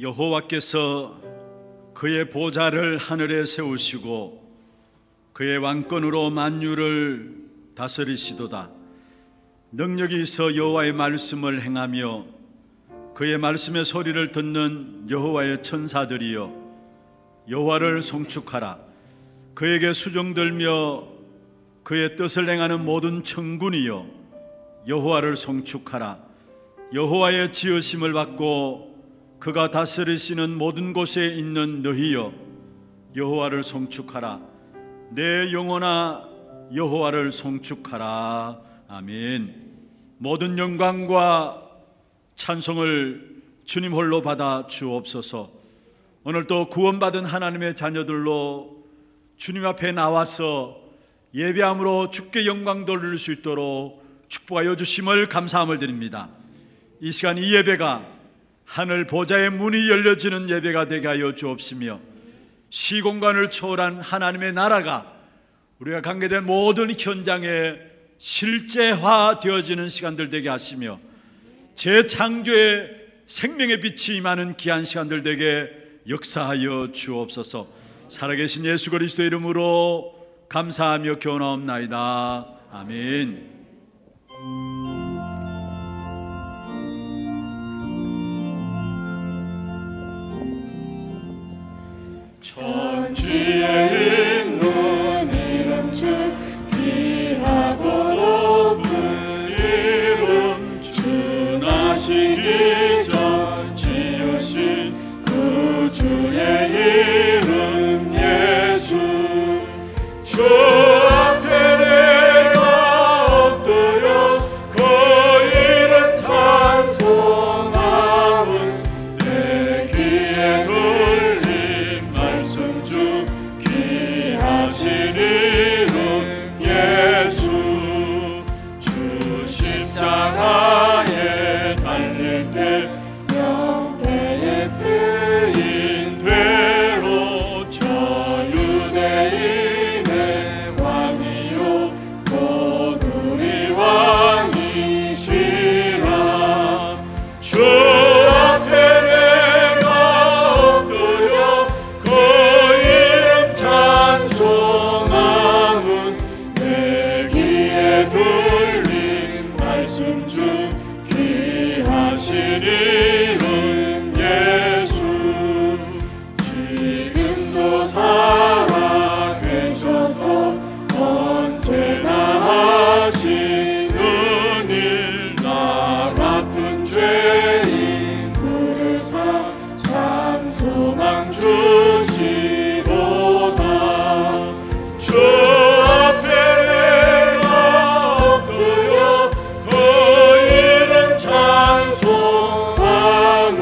여호와께서 그의 보좌를 하늘에 세우시고 그의 왕권으로 만유를 다스리시도다. 능력이 있어 여호와의 말씀을 행하며 그의 말씀의 소리를 듣는 여호와의 천사들이여 여호와를 송축하라. 그에게 수종들며 그의 뜻을 행하는 모든 천군이여 여호와를 송축하라. 여호와의 지으심을 받고 그가 다스리시는 모든 곳에 있는 너희여 여호와를 송축하라. 내 영혼아 여호와를 송축하라. 아멘. 모든 영광과 찬송을 주님 홀로 받아 주옵소서. 오늘도 구원받은 하나님의 자녀들로 주님 앞에 나와서 예배함으로 주께 영광 돌릴 수 있도록 축복하여 주심을 감사함을 드립니다. 이 시간 이 예배가 하늘 보좌의 문이 열려지는 예배가 되게 하여 주옵시며 시공간을 초월한 하나님의 나라가 우리가 관계된 모든 현장에 실제화 되어지는 시간들 되게 하시며 재창조의 생명의 빛이 임하는 귀한 시간들 되게 역사하여 주옵소서. 살아계신 예수 그리스도의 이름으로 감사하며 기원하옵나이다. 아멘. 천지에 있는 이름 중 귀하고 높은 이름 주나시기 전 지으신 구주의 이름 예수. 주 앞에 내가 엎드려 그 이름 찬송함은 내 귀에 들린 말씀 중 귀하신 이름 예수. 주 십자가에 달릴 때 명패에 쓰인 되로 저 유대인의 왕이요 곧 우리 왕이시라. 주 앞에 내가 엎드려 그 이름 찬송함은 내 귀에 들린 말씀 중 귀하신 이름 예수. 지금도 살아 계셔서 언제나 하시는 일 나 같은 죄인 부르사 참 소망 주시도다. 주 앞에 내가 엎드려 그 이름 찬송함은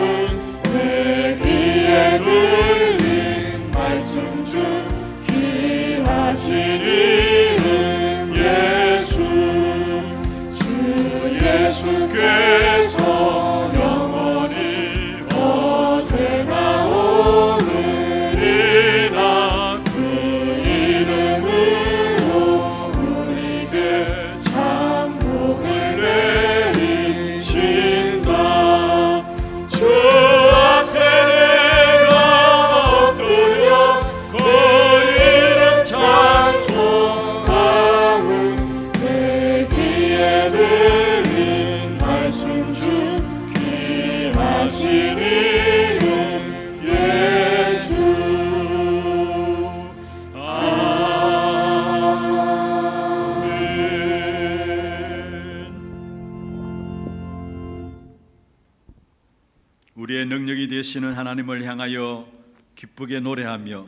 내 귀에 들린 말씀 중 귀하신 이름 예수. 주 예수께서 영원히 어제나 오늘이나 그 이름으로 우리에게 참 복을 내리신다. 주 앞에 내가 엎드려 그 이름 찬송함은 내 귀에 들린 말씀 중 귀하신 이름 예수. 아멘. 우리의 능력이 되시는 하나님을 향하여 기쁘게 노래하며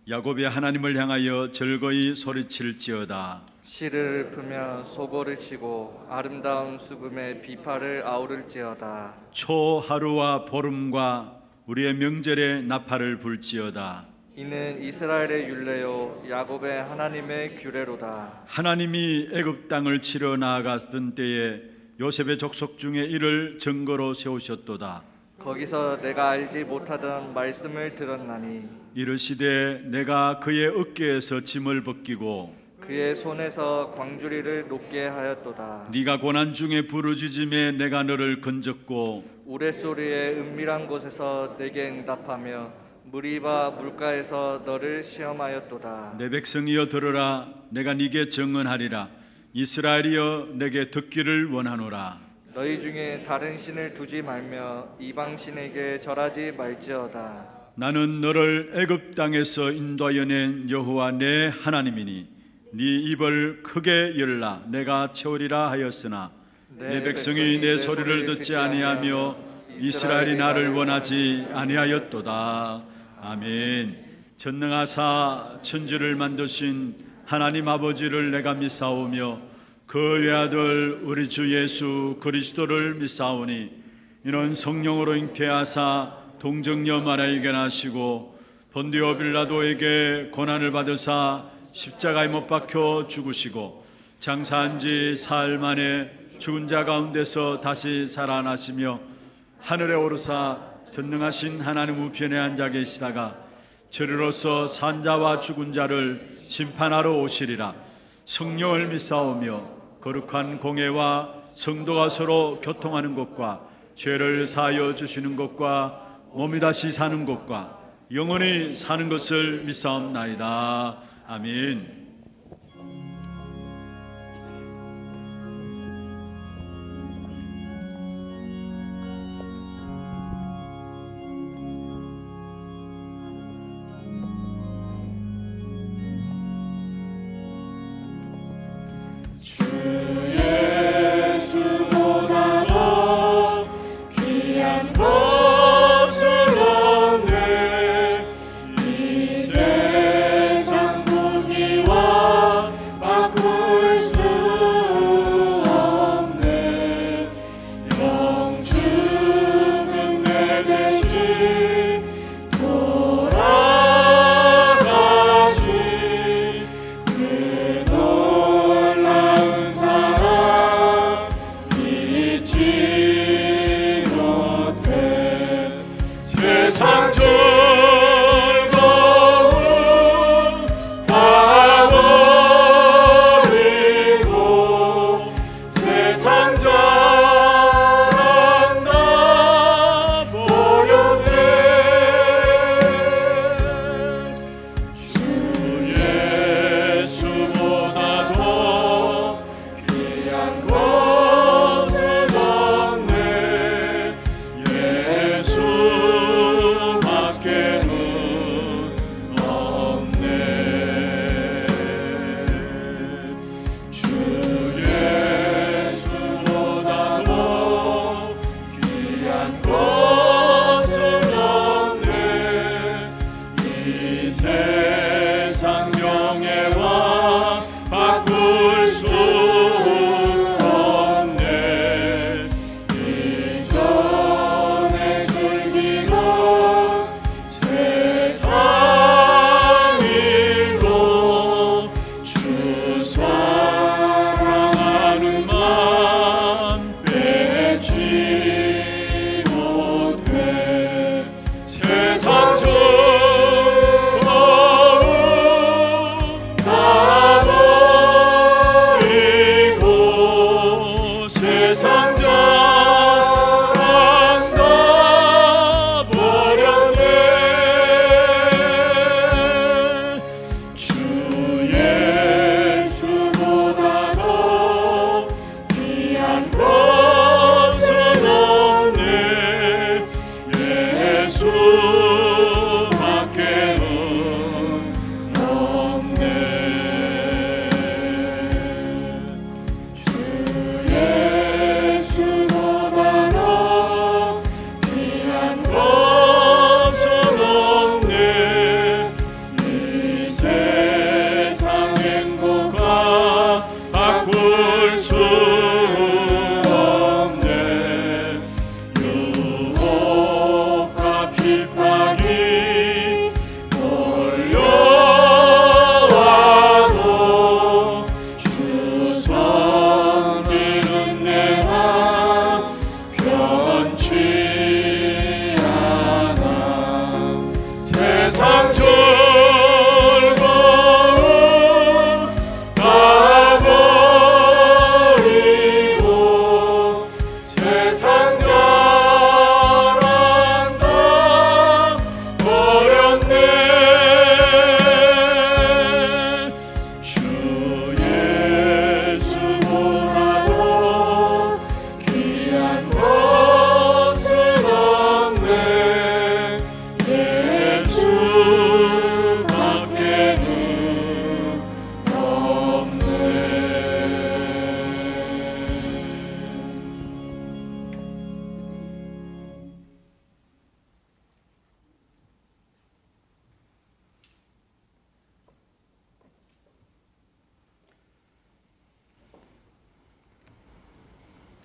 야곱의 하나님을 향하여 즐거이 소리칠지어다. 시를 읊으며 소고를 치고 아름다운 수금의 비파를 아우를지어다. 초하루와 보름과 우리의 명절에 나팔을 불지어다. 이는 이스라엘의 율례요 야곱의 하나님의 규례로다. 하나님이 애굽 땅을 치러 나아갔던 때에 요셉의 족속 중에 이를 증거로 세우셨도다. 거기서 내가 알지 못하던 말씀을 들었나니 이르시되 내가 그의 어깨에서 짐을 벗기고 그의 손에서 광주리를 놓게 하였도다. 네가 고난 중에 부르짖음에 내가 너를 건졌고 우레소리의 은밀한 곳에서 내게 응답하며 무리바 물가에서 너를 시험하였도다. 내 백성이여 들으라. 내가 네게 증언하리라. 이스라엘이여 내게 듣기를 원하노라. 너희 중에 다른 신을 두지 말며 이방 신에게 절하지 말지어다. 나는 너를 애굽 땅에서 인도하여 낸 여호와 내 하나님이니 네 입을 크게 열라. 내가 채우리라 하였으나 내 백성이 내 소리를 듣지 아니하며 이스라엘이 나를 원하지 아니하였도다. 아멘. 전능하사 천지를 만드신 하나님 아버지를 내가 믿사오며 그 외아들 우리 주 예수 그리스도를 믿사오니 이는 성령으로 잉태하사 동정녀 마리아에게 나시고 본디오 빌라도에게 고난을 받으사 십자가에 못 박혀 죽으시고 장사한 지 사흘 만에 죽은 자 가운데서 다시 살아나시며 하늘에 오르사 전능하신 하나님 우편에 앉아 계시다가 저리로서 산자와 죽은 자를 심판하러 오시리라. 성령을 믿사오며 거룩한 공회와 성도가 서로 교통하는 것과 죄를 사하여 주시는 것과 몸이 다시 사는 것과 영원히 사는 것을 믿사옵나이다. 아멘.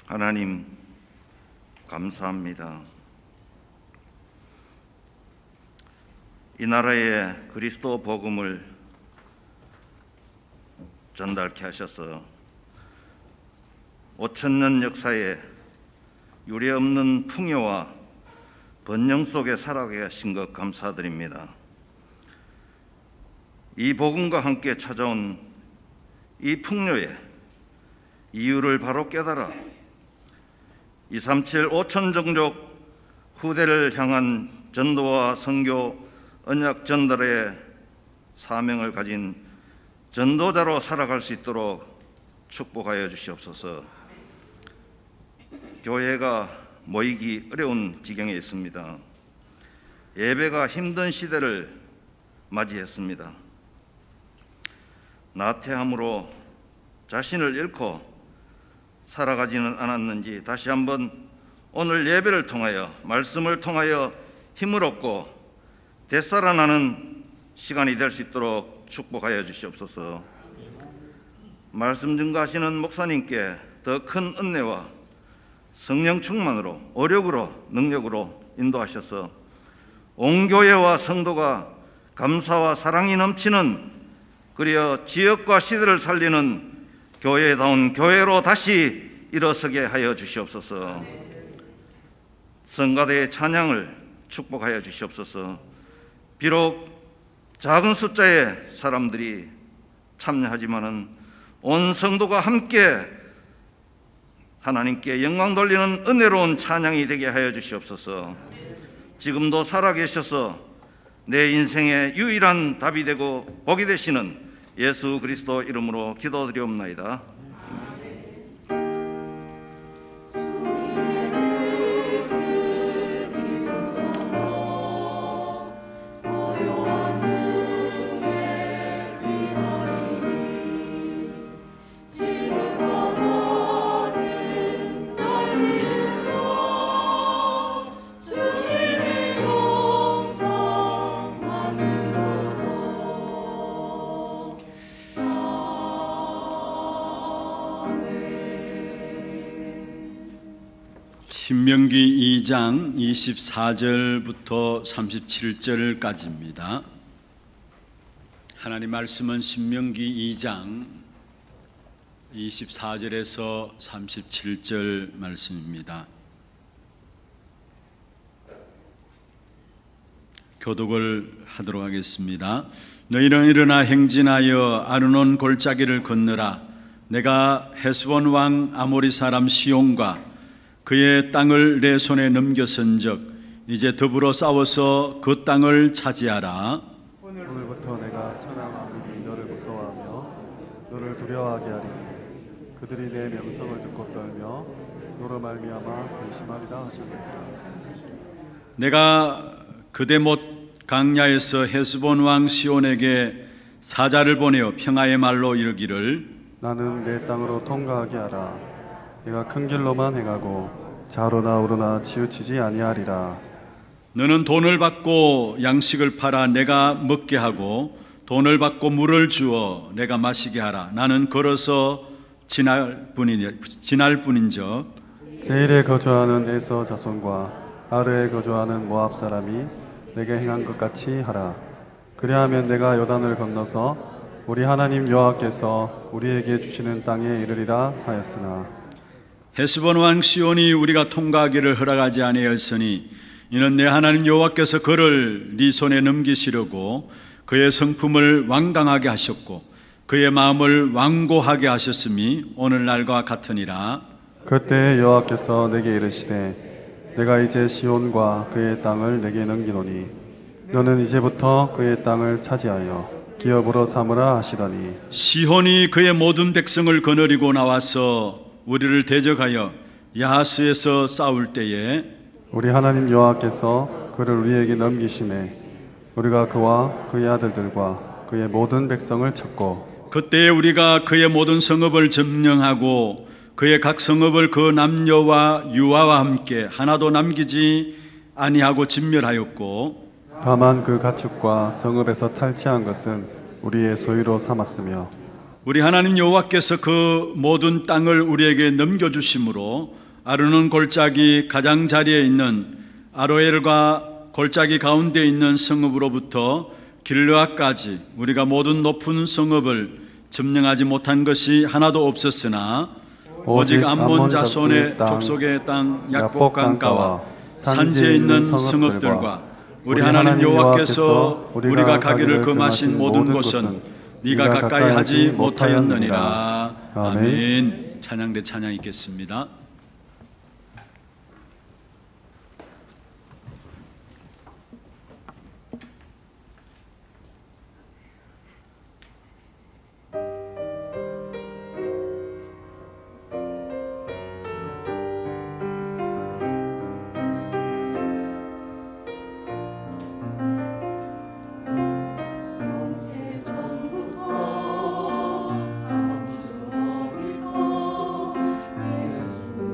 하나님 감사합니다. 이 나라에 그리스도 복음을 전달케 하셔서 5000년 역사에 유례없는 풍요와 번영 속에 살아가게 하신 것 감사드립니다. 이 복음과 함께 찾아온 이 풍요의 이유를 바로 깨달아 237 5천 종족 후대를 향한 전도와 선교 언약 전달의 사명을 가진 전도자로 살아갈 수 있도록 축복하여 주시옵소서. 교회가 모이기 어려운 지경에 있습니다. 예배가 힘든 시대를 맞이했습니다. 나태함으로 자신을 잃고 살아가지는 않았는지 다시 한번 오늘 예배를 통하여 말씀을 통하여 힘을 얻고 되살아나는 시간이 될 수 있도록 축복하여 주시옵소서. 말씀 증거하시는 목사님께 더 큰 은혜와 성령 충만으로 오력으로 능력으로 인도하셔서 온 교회와 성도가 감사와 사랑이 넘치는 그리어 지역과 시대를 살리는 교회다운 교회로 다시 일어서게 하여 주시옵소서. 성가대의 찬양을 축복하여 주시옵소서. 비록 작은 숫자의 사람들이 참여하지만은 온 성도가 함께 하나님께 영광 돌리는 은혜로운 찬양이 되게 하여 주시옵소서. 지금도 살아계셔서 내 인생의 유일한 답이 되고 복이 되시는 예수 그리스도 이름으로 기도드리옵나이다. 신명기 2장 24절부터 37절까지입니다. 하나님 말씀은 신명기 2장 24절에서 37절 말씀입니다. 교독을 하도록 하겠습니다. 너희는 일어나 행진하여 아르논 골짜기를 건너라. 내가 헤스본 왕 아모리 사람 시온과 그의 땅을 내 손에 넘겨선적 이제 더불어 싸워서 그 땅을 차지하라. 오늘부터 내가 천하 만민이 너를 무서워하며 너를 두려워하게 하리니 그들이 내 명성을 듣고 떨며 너로 말미암아 근심하리라 하셨느니라. 내가 그대못 강야에서 헤스본 왕 시온에게 사자를 보내어 평화의 말로 이르기를 나는 내 땅으로 통과하게 하라. 내가 큰 길로만 행하고 좌로나 우로나 치우치지 아니하리라. 너는 돈을 받고 양식을 팔아 내가 먹게 하고 돈을 받고 물을 주어 내가 마시게 하라. 나는 걸어서 지날 뿐인적 세일에 거주하는 에서 자손과 아르에 거주하는 모압 사람이 내게 행한 것 같이 하라. 그리하면 내가 요단을 건너서 우리 하나님 여호와께서 우리에게 주시는 땅에 이르리라 하였으나 헤스본 왕 시온이 우리가 통과하기를 허락하지 아니하였으니 이는 내 하나님 여호와께서 그를 네 손에 넘기시려고 그의 성품을 완강하게 하셨고 그의 마음을 완고하게 하셨음이 오늘날과 같으니라. 그때 여호와께서 내게 이르시되 내가 이제 시온과 그의 땅을 내게 넘기노니 너는 이제부터 그의 땅을 차지하여 기업으로 삼으라 하시더니 시온이 그의 모든 백성을 거느리고 나와서 우리를 대적하여 야하스에서 싸울 때에 우리 하나님 여호와께서 그를 우리에게 넘기시매 우리가 그와 그의 아들들과 그의 모든 백성을 쳤고 그때에 우리가 그의 모든 성읍을 점령하고 그의 각 성읍을 그 남녀와 유아와 함께 하나도 남기지 아니하고 진멸하였고 다만 그 가축과 성읍에서 탈취한 것은 우리의 소유로 삼았으며 우리 하나님 여호와께서 그 모든 땅을 우리에게 넘겨주심으로 아르논 골짜기 가장자리에 있는 아로엘과 골짜기 가운데 있는 성읍으로부터 길르앗까지 우리가 모든 높은 성읍을 점령하지 못한 것이 하나도 없었으나 오직 암몬 자손의 족속의 땅 약복 강가와 산지에 있는 성읍들과 우리 하나님 여호와께서 우리가 가기를 금하신 모든 곳은 네가 가까이 하지 못하였느니라. 아멘. 찬양대 찬양 있겠습니다. 예수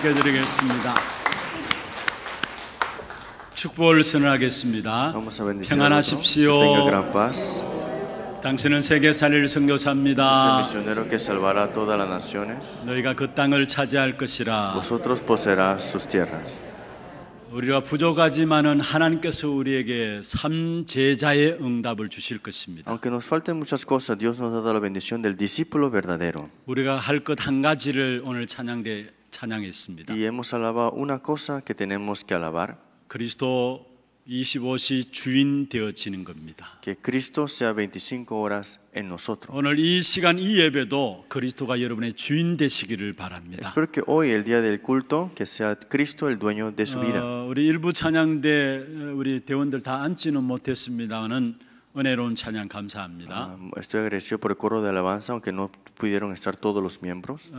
맡겨드리겠습니다. 축복을 선언하겠습니다. Vamos a bendecir al otro. 평안하십시오. Que tenga gran paz. 당신은 세계 살릴 Este es el 선교사입니다. misionero que salvará a todas las naciones. 너희가 그 땅을 차지할 것이라. Vosotros poseerás sus tierras. 우리가 부족하지만은 하나님께서 우리에게 삼제자의 응답을 주실 것입니다. Aunque nos falten muchas cosas, Dios nos ha dado la bendición del discípulo verdadero. 우리가 할 것 한 가지를 오늘 찬양했습니다. Y hemos alabado una cosa que tenemos que alabar, 그리스도 25시 주인 되어지는 겁니다. que Cristo sea 25 horas en nosotros. 오늘 이 시간 이 예배도 그리스도가 여러분의 주인 되시기를 바랍니다. Espero que hoy, el día del culto, que sea Cristo el dueño de su vida. 우리 일부 찬양대 우리 대원들 다 앉지는 못했습니다만은 은혜로운 찬양 감사합니다. Estoy agradecido por el coro de alabanza, aunque no pudieron estar todos los miembros.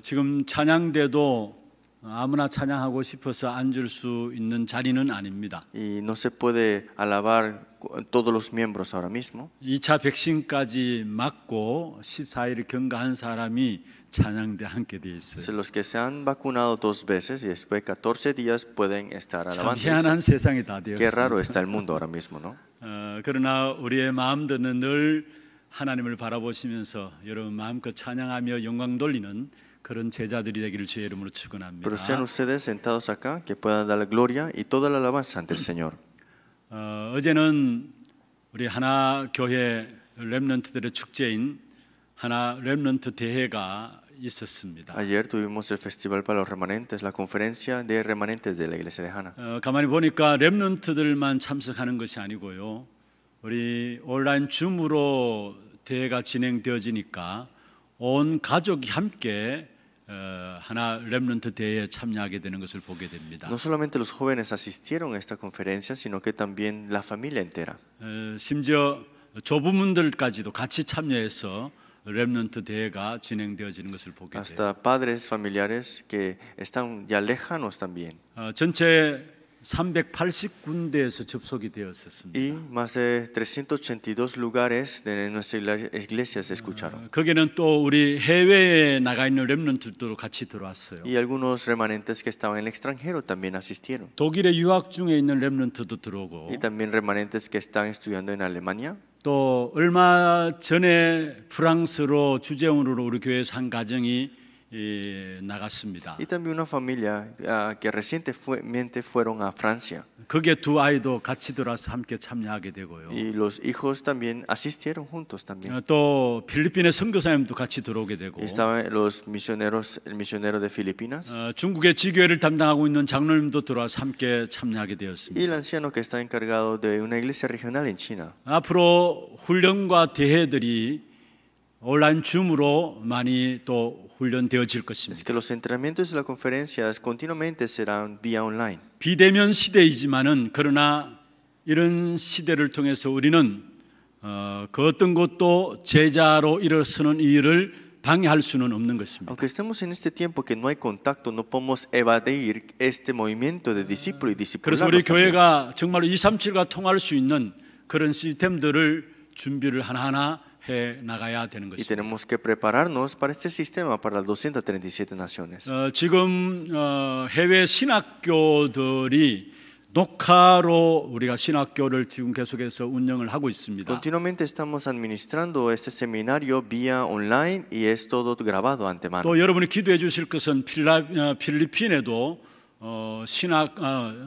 지금 찬양대도 아무나 찬양하고 싶어서 앉을 수 있는 자리는 아닙니다. Y no se puede alabar todos los miembros ahora mismo. 2차 백신까지 맞고 14일 경과한 사람이 찬양대 함께 되어 있어요. Los que se han vacunado 2 veces y después de 14 días pueden estar 참 alabando. 희한한 세상이 다 Qué raro 되었습니다. está el mundo ahora mismo, ¿no? 그러나 우리의 마음들은 늘 하나님을 바라보시면서 여러분 마음껏 찬양하며 영광 돌리는 그런 제자들이 되기를 주의 이름으로 축원합니다. Pero sean ustedes sentados acá, que puedan dar la gloria y toda la alabanza ante el Señor. 어제는 우리 하나 교회 렘넌트들의 축제인 하나 렘넌트 대회가 있었습니다. Ayer tuvimos el festival para los remanentes, la conferencia de remanentes de la iglesia de Hana. 가만히 보니까 렘넌트들만 참석하는 것이 아니고요. 우리 온라인 줌으로 대회가 진행되어지니까 온 가족이 함께 하나 렘넌트 대회에 참여하게 되는 것을 보게 됩니다. No solamente los jóvenes asistieron a esta conferencia, sino que también la familia entera. 심지어 조부모들까지도 같이 참여해서 렘넌트 대회가 진행되어지는 것을 보게 돼요. Hasta padres familiares que están ya lejanos también. 전체 380군데에서 접속이 되었었습니다. Y más de 382 lugares de nuestra iglesia se escucharon. 거기는 또 우리 해외에 나가 있는 렘넌트들도 같이 들어왔어요. Y algunos remanentes que estaban en el extranjero también asistieron. 독일에 유학 중에 있는 렘넌트도 들어오고 Y también remanentes que están estudiando en Alemania. 또 얼마 전에 프랑스로 주재원으로 우리 교회에서 한 가정이 나갔습니다. Y también una familia que recientemente fueron a Francia. 거기에 2 아이도 같이 들어와서 함께 참여하게 되고요. Y los hijos también asistieron juntos también. 또 필리핀의 선교사님도 같이 들어오게 되고. Y estaban los misioneros, el misionero de Filipinas. 중국의 지교회를 담당하고 있는 장로님도 들어와서 함께 참여하게 되었습니다. Y el anciano que está encargado de una iglesia regional en China. 앞으로 훈련과 대회들이 온라인 줌으로 많이 또 훈련되어질 Es 것입니다. que los entrenamientos y las conferencias continuamente serán vía online. 비대면 시대이지만은 그러나 이런 시대를 통해서 우리는 그 어떤 것도 제자로 일어서는 일을 방해할 수는 없는 것입니다. Aunque estemos en este tiempo que no hay contacto, no podemos evadir este movimiento de discípulo y 그래서 우리 discipulado. 교회가 정말 237과 통할 수 있는 그런 시스템들을 준비를 하나하나 해 나가야 되는 Y 것입니다. tenemos que prepararnos para este sistema para las 237 naciones. 지금 해외 신학교들이 녹화로 우리가 신학교를 지금 계속해서 운영을 하고 있습니다. Continuamente estamos administrando este seminario vía online y es todo grabado antemano. 또 여러분이 기도해 주실 것은 필리핀에도 신학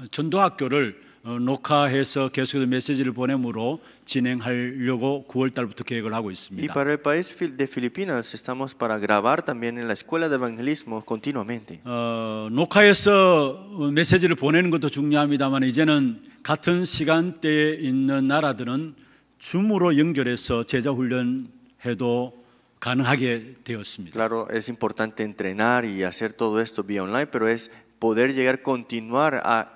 전도학교를 녹화해서 계속해서 메시지를 보내므로 진행하려고 9월 달부터 계획을 하고 Y 있습니다. para el país de Filipinas estamos para grabar también en la escuela de evangelismo continuamente. 녹화해서 메시지를 보내는 것도 중요합니다만 이제는 같은 시간대에 있는 나라들은 줌으로 연결해서 제자 훈련해도 가능하게 되었습니다. Claro, es importante entrenar y hacer todo esto vía online, pero es poder llegar a continuar a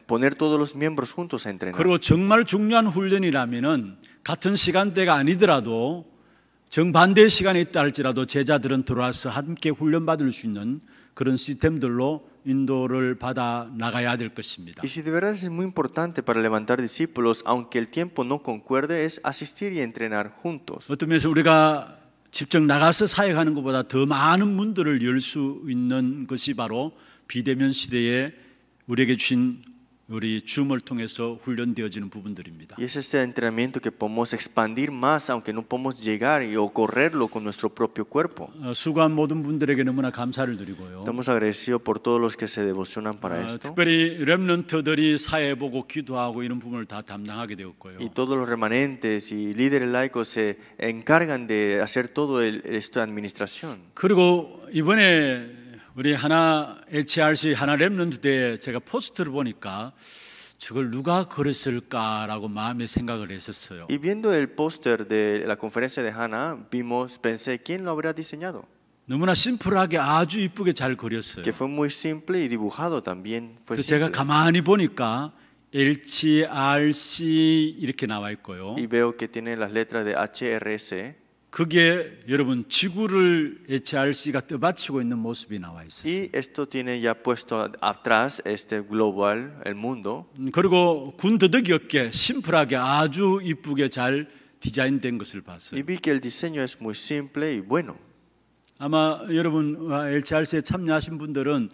poner todos los miembros juntos a entrenar. 그리고 정말 중요한 훈련이라면은 같은 시간대가 아니더라도 정반대의 시간에 있다 할지라도 제자들은 들어와서 함께 훈련받을 수 있는 그런 시스템들로 인도를 받아 나가야 될 것입니다. Y si de verdad es muy importante para levantar discípulos, aunque el tiempo no concuerde, es asistir y entrenar juntos. 어떤 면에서 우리가 직접 나가서 사역하는 것보다 더 많은 문들을 열 수 있는 것이 바로 비대면 시대에 우리에게 주신 우리 줌을 통해서 훈련되어지는 부분들입니다. Y es este entrenamiento que podemos expandir más, aunque no podemos llegar o correrlo con nuestro propio cuerpo. 수고한 모든 분들에게 너무나 감사를 드리고요. Estamos agradecidos por todos los que se devocionan para esto. 특별히 렘넌트들이 사회 보고 기도하고 이런 부분을 다 담당하게 되었고요. Y todos los remanentes y líderes laicos se encargan de hacer todo esto de administración. 그리고 이번에 우리 하나 HRC 하나 렘넌트 때 제가 포스트를 보니까 저걸 누가 그렸을까라고 마음에 생각을 했었어요. Y viendo el póster de la conferencia de Hannah, pensé, ¿quién lo habrá diseñado? 너무나 심플하게 아주 이쁘게 잘 그렸어요. Que fue muy simple y dibujado también fue 그래서 제가 simple. 가만히 보니까 HRC 이렇게 나와 있고요. Y veo que tiene las letras de HRS. 그게 여러분 지구를 HRC가 떠받치고 있는 모습이 나와 있었어요. Y esto tiene ya puesto atrás este global, el mundo. 그리고 군더더기 없게 심플하게 아주 이쁘게 잘 디자인된 것을 Y 봤어요. vi que el diseño es muy simple y bueno. 아마 여러분 HRC에 참여하신 분들은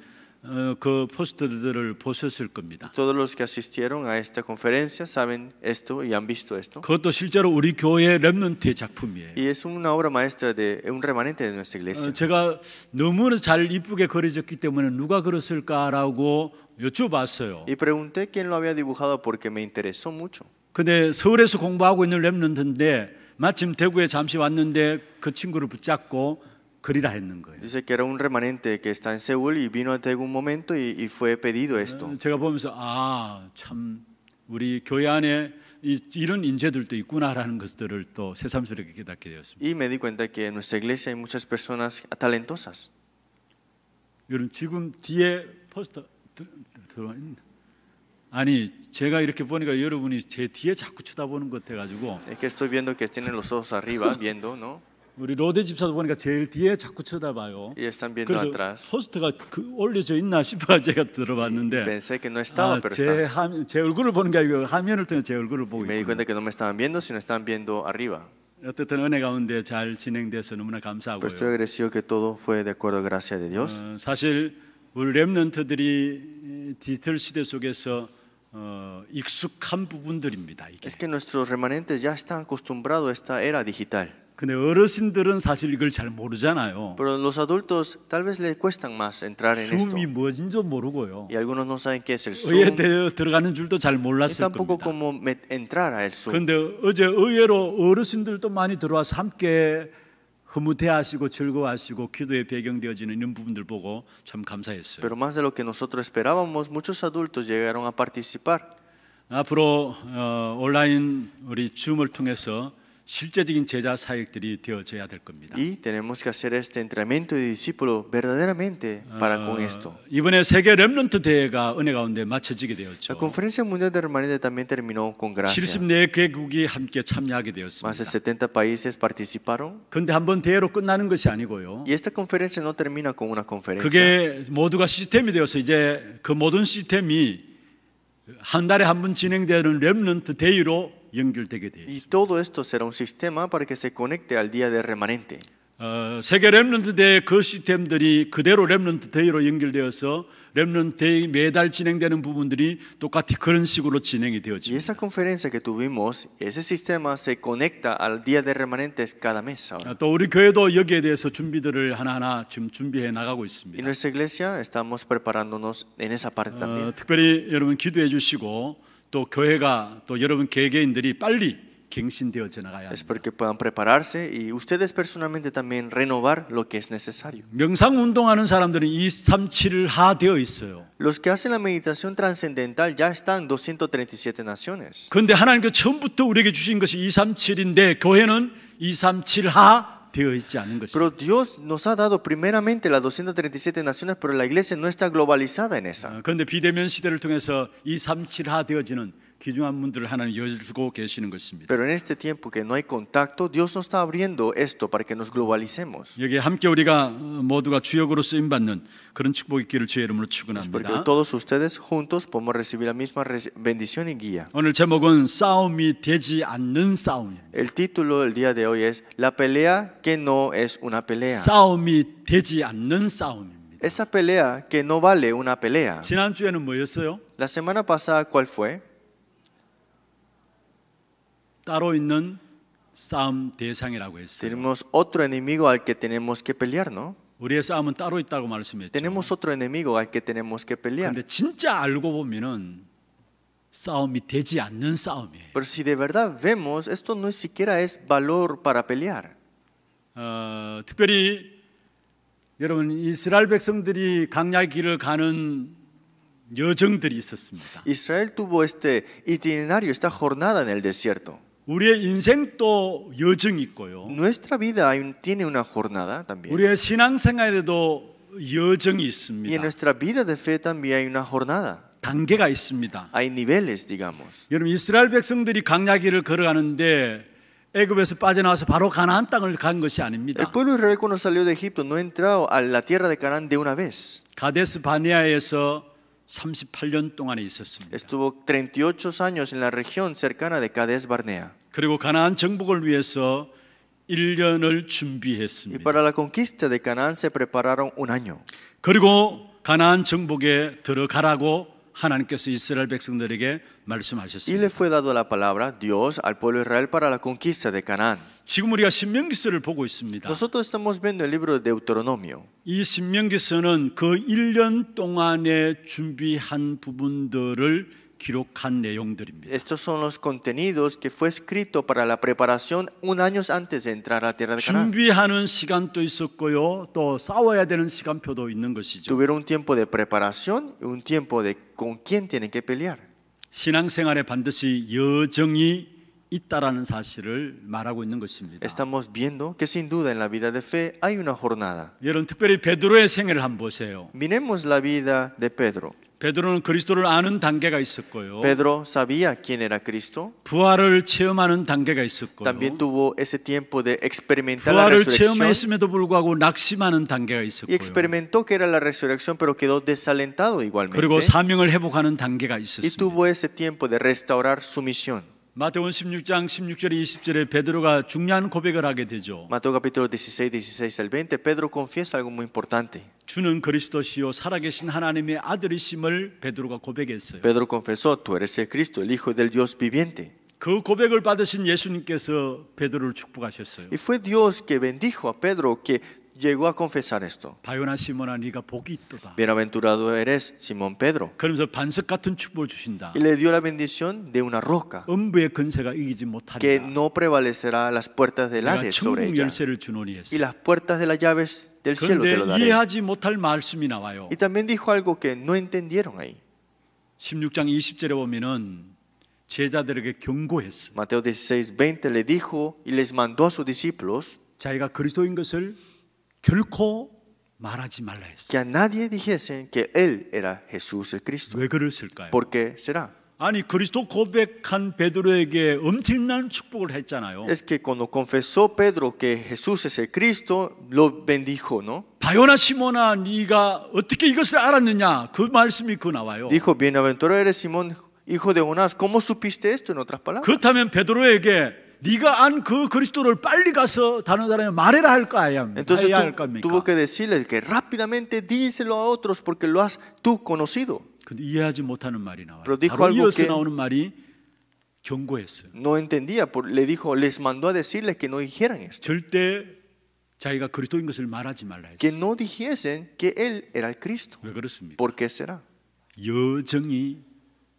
그 포스터들을 보셨을 겁니다. Todos los que asistieron a esta conferencia saben esto y han visto esto. 그것도 실제로 우리 교회 렘넌트의 작품이에요. Y es una obra maestra de un remanente de nuestra iglesia. 제가 너무나 잘 이쁘게 그려졌기 때문에 누가 그렸을까라고 여쭤봤어요. Y pregunté quién lo había dibujado porque me interesó mucho. 근데 서울에서 공부하고 있는 렘넌트인데 마침 대구에 잠시 왔는데 그 친구를 붙잡고 그리라 했는 거예요. Dice que era un remanente que está en Seúl y vino a Daegu un momento y fue pedido esto. 제가 보면서 참 우리 교회 안에 이런 인재들도 있구나라는 것들을 또 새삼스럽게 깨닫게 되었습니다. Y me di cuenta que en nuestra iglesia hay muchas personas talentosas. 여러분 지금 뒤에 포스터 들어와 있나? 아니 제가 이렇게 보니까 여러분이 제 뒤에 자꾸 쳐다보는 것 같아가지고 Es que estoy viendo que tienen los ojos arriba, viendo, ¿no? 우리 로데 집사도 보니까 제일 뒤에 자꾸 쳐다봐요. Y están viendo 그래서 atrás. 포스터가 올려져 있나 싶어 제가 들어봤는데 Pensé que no estaba, pero está. 제 얼굴을 보는 게 아니고 화면을 통해 제 얼굴을 보고 Me di 있고 cuenta que no me estaban viendo, sino estaban viendo arriba. 어쨌든 은혜 가운데 잘 진행돼서 너무나 Pero estoy 감사하고요. agradecido que todo fue de acuerdo a gracia de Dios. 사실 우리 렘넌트들이 디지털 시대 속에서 익숙한 부분들입니다. 이게. Es que nuestros remanentes ya están acostumbrados a esta era digital. 근데 어르신들은 사실 이걸 잘 모르잖아요. Pero los adultos tal vez les cuestan más entrar en esto. 줌이 뭔지도 모르고요. Y algunos no saben qué es el 의에 Zoom. 들어가는 줄도 잘 Y 몰랐을 tampoco 겁니다. cómo entrar a el Zoom. 그런데 어제 의외로 어르신들도 많이 들어와서 함께 흐뭇해하시고 즐거워하시고 기도에 배경되어지는 이런 부분들 보고 참 감사했어요. Pero más de lo que nosotros esperábamos, muchos adultos llegaron a participar. 앞으로 온라인 우리 줌을 통해서 실제적인 제자 사역들이 되어져야 될 겁니다. Y tenemos que hacer este entrenamiento de discípulos verdaderamente para con esto. 이번에 세계 렘넌트 대회가 은혜 가운데 마쳐지게 La 되었죠. conferencia mundial de remanentes también terminó con gracia. 74개국이 함께 참여하게 Más de 되었습니다. 70 países participaron. 그런데 한번 대회로 끝나는 것이 아니고요. Y esta conferencia no termina con una conferencia. 그게 모두가 시스템이 되어서 이제 그 모든 시스템이 한 달에 한 번 진행되는 렘넌트 대회로 연결되게 되어 Y 있습니다. todo esto será un sistema para que se conecte al día de remanente. 세계 렘넌트 대회 그 시스템들이 그대로 렘넌트 대회로 연결되어서 렘넌트 대회 매달 진행되는 부분들이 똑같이 그런 식으로 진행이 Y 되어집니다. esa conferencia que tuvimos, ese sistema se conecta al día de remanentes cada mes ahora. 또 우리 교회도 여기에 대해서 준비들을 하나하나 지금 준비해 나가고 Y 있습니다. nuestra iglesia estamos preparándonos en esa parte también. 특별히 여러분 기도해 주시고 또 교회가 또 여러분 개개인들이 빨리 갱신되어져 나가야 Es 합니다. porque puedan prepararse y ustedes personalmente también renovar lo que es necesario. 명상 운동하는 사람들은 237하 되어 있어요. Los que hacen la meditación trascendental ya están 237 naciones. 그런데 하나님께서 처음부터 우리에게 주신 것이 237인데 교회는 237하 되어 있지 않은 Pero 것입니다. Dios nos ha dado primeramente las 237 naciones, pero la iglesia no está globalizada en esa. 그런데 비대면 시대를 통해서 237하 되어지는 귀중한 문들을 하나님 열고 계시는 것입니다. Pero en este tiempo que no hay contacto, Dios nos está abriendo esto para que nos globalicemos. 여기 함께 우리가 모두가 주역으로 쓰임 받는 그런 축복의 길을 주의 이름으로 Es porque 축원합니다. todos ustedes juntos podemos recibir la misma bendición y guía. 오늘 제목은 싸움이 되지 않는 싸움입니다. El título del día de hoy es La pelea que no es una pelea. 싸움이 되지 않는 싸움입니다. Esa pelea que no vale una pelea. 지난주에는 뭐였어요? La semana pasada, ¿cuál fue? 따로 있는 싸움 대상이라고 했어요. Tenemos otro enemigo al que tenemos que pelear, ¿no? 우리의 싸움은 따로 있다고 말씀했죠. Tenemos otro enemigo al que tenemos que pelear. 그런데 진짜 알고 보면은 싸움이 되지 않는 싸움이에요. Pero si de verdad vemos, esto no siquiera es valor para pelear. 특별히 여러분 이스라엘 백성들이 광야의 길을 가는 여정들이 있었습니다. Israel tuvo este itinerario, esta jornada en el desierto. 우리의 인생도 여정이 있고요. Nuestra vida tiene una jornada también. 우리의 신앙생활에도 여정이 Y en 있습니다. nuestra vida de fe también hay una jornada. 단계가 있습니다. Hay niveles, digamos. 여러분 이스라엘 백성들이 광야 길을 걸어가는데 애굽에서 빠져나와서 바로 가나안 땅을 간 것이 아닙니다. El pueblo israelí cuando salió de Egipto no entró a la tierra de Canaán de una vez. 가데스 바네아에서 38년 동안에 있었습니다. Estuvo 38 años en la región cercana de Cades Barnea. 그리고 가나안 정복을 위해서 1년을 Y 준비했습니다. para la conquista de Canaán se prepararon un año. 그리고 가나안 정복에 들어가라고 하나님께서 이스라엘 백성들에게 Y 말씀하셨습니다. le fue dado la palabra Dios al pueblo de Israel para la conquista de Canaán. 지금 우리가 신명기서를 보고 있습니다. Nosotros estamos viendo el libro de Deuteronomio. 이 신명기서는 그 1년 동안에 준비한 부분들을 기록한 내용들입니다. Estos son los contenidos que fue escrito para la preparación un año antes de entrar a la tierra de Canaán. 준비하는 시간도 있었고요. 또 싸워야 되는 시간표도 있는 것이죠. Tuvieron un tiempo de preparación y un tiempo de con quién tienen que pelear. 신앙생활에 반드시 여정이 있다라는 사실을 말하고 있는 것입니다. Estamos viendo que sin duda en la vida de fe hay una jornada. 여러분 특별히 베드로의 생애를 한번 보세요. Miremos la vida de Pedro. 베드로는 그리스도를 아는 단계가 있었고요. Pedro sabía quién era Cristo. 부활을 체험하는 단계가 있었고요. También tuvo ese tiempo de experimentar la 부활을 resurrección. 체험했음에도 불구하고 낙심하는 단계가 Y 있었고요. experimentó que era la resurrección, pero quedó desalentado igualmente. 그리고 사명을 회복하는 단계가 Y 있었습니다. tuvo ese tiempo de restaurar su misión. 마태복음 16장 16절에 20절에 베드로가 중요한 고백을 하게 되죠. Mateo capítulo 16 al 20, Pedro confiesa algo muy importante. 주는 그리스도시요 살아계신 하나님의 아들이심을 베드로가 고백했어요. Pedro confesó, tú eres el Cristo, el Hijo del Dios viviente. 그 고백을 받으신 예수님께서 베드로를 축복하셨어요. Y fue Dios que bendijo a Pedro, que llegó a confesar esto. 바요나 시몬아 네가 복이 있도다. Bienaventurado eres, Simón Pedro. 그러면서 반석 같은 축복을 주신다. Y le dio la bendición de una roca 음부의 근세가 이기지 que 못하리라. no prevalecerá las puertas del 내가 Hades sobre 천국 ella. 열쇠를 주노니 Y 했어. las puertas de las llaves del cielo te lo 그런데 daré. 이해하지 못할 말씀이 나와요. Y también dijo algo que no entendieron ahí. 16장 20절에 보면은 제자들에게 경고했어요. Mateo 16:20 le dijo y les mandó a sus discípulos 자기가 그리스도인 것을 결코 말하지 말라 했어요. que a nadie dijesen que él era Jesús el Cristo. 왜 그랬을까요? ¿Por qué será? 아니 그리스도 고백한 베드로에게 엄청난 축복을 했잖아요. Es que cuando confesó Pedro que Jesús es el Cristo, lo bendijo, ¿no? 바요나 시몬아 네가 어떻게 이것을 알았느냐 그 말씀이 그 나와요. Dijo, bienaventurado eres Simón, hijo de Jonás. ¿Cómo supiste esto? En otras palabras. 그렇다면 베드로에게 네가 안 그 그리스도를 빨리 가서 다른 사람에 말해라 할 거 아니야. Entonces 해야 할 겁니까? tuvo que decirles que rápidamente díselo a otros porque lo has tú conocido. 근데 이해하지 못하는 말이 나와요. Pero dijo 바로 algo 이어서 que- 나오는 말이 경고했어요. No entendía, le dijo, les mandó a decirles que no dijeran esto. 절대 자기가 그리스도인 것을 말하지 말라 Que 했어요. no dijesen que él era el Cristo. 왜 그렇습니까? ¿Por qué será? 여정이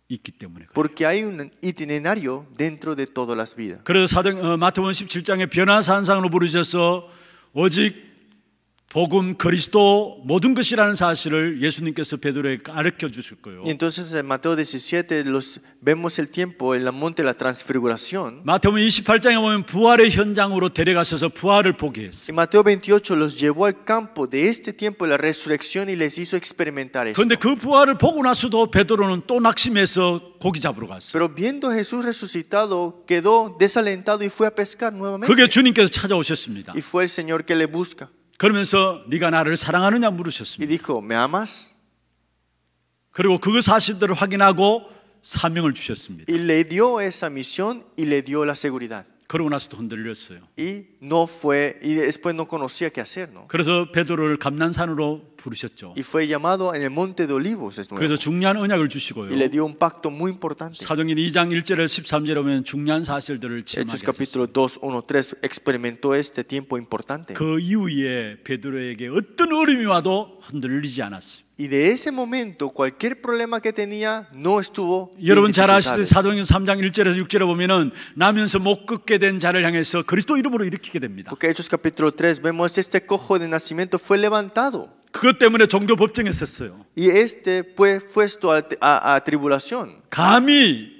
있기 때문에 그래요. Porque hay un itinerario dentro de todas las vidas. 그래서 마태복음 17장에 변화산상으로 부르셔서 오직 복음 그리스도 모든 것이라는 사실을 예수님께서 베드로에게 가르쳐 주실 거예요. Y entonces en Mateo 17 vemos el tiempo en el monte de la transfiguración. 마태복음 28장에 보면 부활의 현장으로 데려가셔서 부활을 보게 했어요. En Mateo 28 los llevó al campo de este tiempo de la resurrección y les hizo experimentar esto. 그런데 그 부활을 보고 나서도 베드로는 또 낙심해서 고기 잡으러 갔어요. Pero viendo a Jesús resucitado, quedó desalentado y fue a pescar nuevamente. 그게 주님께서 찾아오셨습니다. Y fue el Señor que le busca. 그러면서 네가 나를 사랑하느냐 Y 물으셨습니다. dijo, ¿me amas? 그리고 그 사실들을 확인하고 사명을 주셨습니다. Y le dio esa misión y le dio la seguridad. 그러고 나서도 흔들렸어요. Y no fue, y después no conocía qué hacer, ¿no? 그래서 베드로를 감난산으로 부르셨죠. Y fue llamado en el monte de Olivos de nuevo. 그래서 중요한 언약을 주시고요. Y le dio un pacto muy importante. 사도행전 2장 1절에 13절에 보면 중요한 사실들을 Hechos 체험하게 하셨어요. capítulo 2, 1, 3 experimentó este tiempo importante. 그 이후에 베드로에게 어떤 어려움이 와도 흔들리지 않았어요. Y de ese momento cualquier problema que tenía no estuvo en 여러분 잘 아시듯이 dificultades. 사도행전 3장 1절에서 6절에 보면은 나면서 못 걷게 된 자를 향해서 그리스도 이름으로 일으키게 됩니다. Porque Hechos capítulo 3 vemos este cojo de nacimiento fue levantado 그것 때문에 종교 법정했었어요. y este fue puesto a tribulación. 감히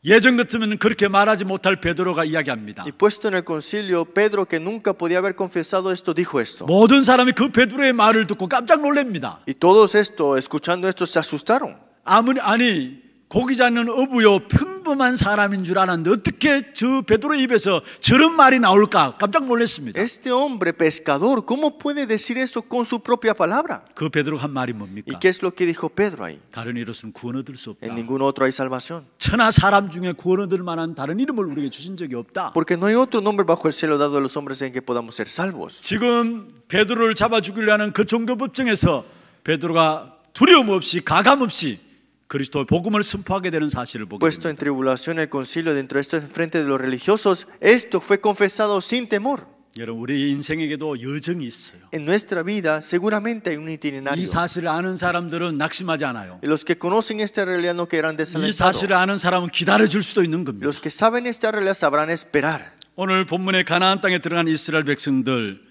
예전 같으면 그렇게 말하지 못할 베드로가 이야기합니다. Y puesto en el concilio, Pedro, que nunca podía haber confesado esto, dijo esto. 모든 사람이 그 베드로의 말을 듣고 깜짝 놀랍니다. Y todos esto, escuchando esto, se asustaron. 아니 고기 잡는 어부요 평범한 사람인 줄 알았는데 어떻게 저 베드로의 입에서 저런 말이 나올까 깜짝 놀랐습니다. Este hombre pescador, ¿cómo puede decir eso con su propia palabra? 그 베드로가 한 말이 ¿Y 뭡니까? qué es lo que dijo Pedro ahí? 다른 이로서는 구원 얻을 수 없다. En ningún otro hay salvación. 천하 사람 중에 구원 얻을 만한 다른 이름을 우리에게 주신 적이 없다. Porque no hay otro nombre bajo el cielo dado a los hombres en que podamos ser salvos. 지금 베드로를 잡아 죽이려 하는 그 종교 법정에서 베드로가 두려움 없이 가감 없이 그리스도의 복음을 선포하게 되는 사실을 보게 Puesto en 됩니다. tribulación el concilio dentro de esto frente de los religiosos, esto fue confesado sin temor. 여러분 우리 인생에게도 여정이 있어요. En nuestra vida seguramente hay un itinerario. 이 사실을 아는 사람들은 낙심하지 않아요. Y los que conocen esta realidad no quedarán 이 desalentados. 사실을 아는 사람은 기다려줄 수도 있는 겁니다. Los que saben esta realidad sabrán esperar. 오늘 본문에 가나안 땅에 들어간 이스라엘 백성들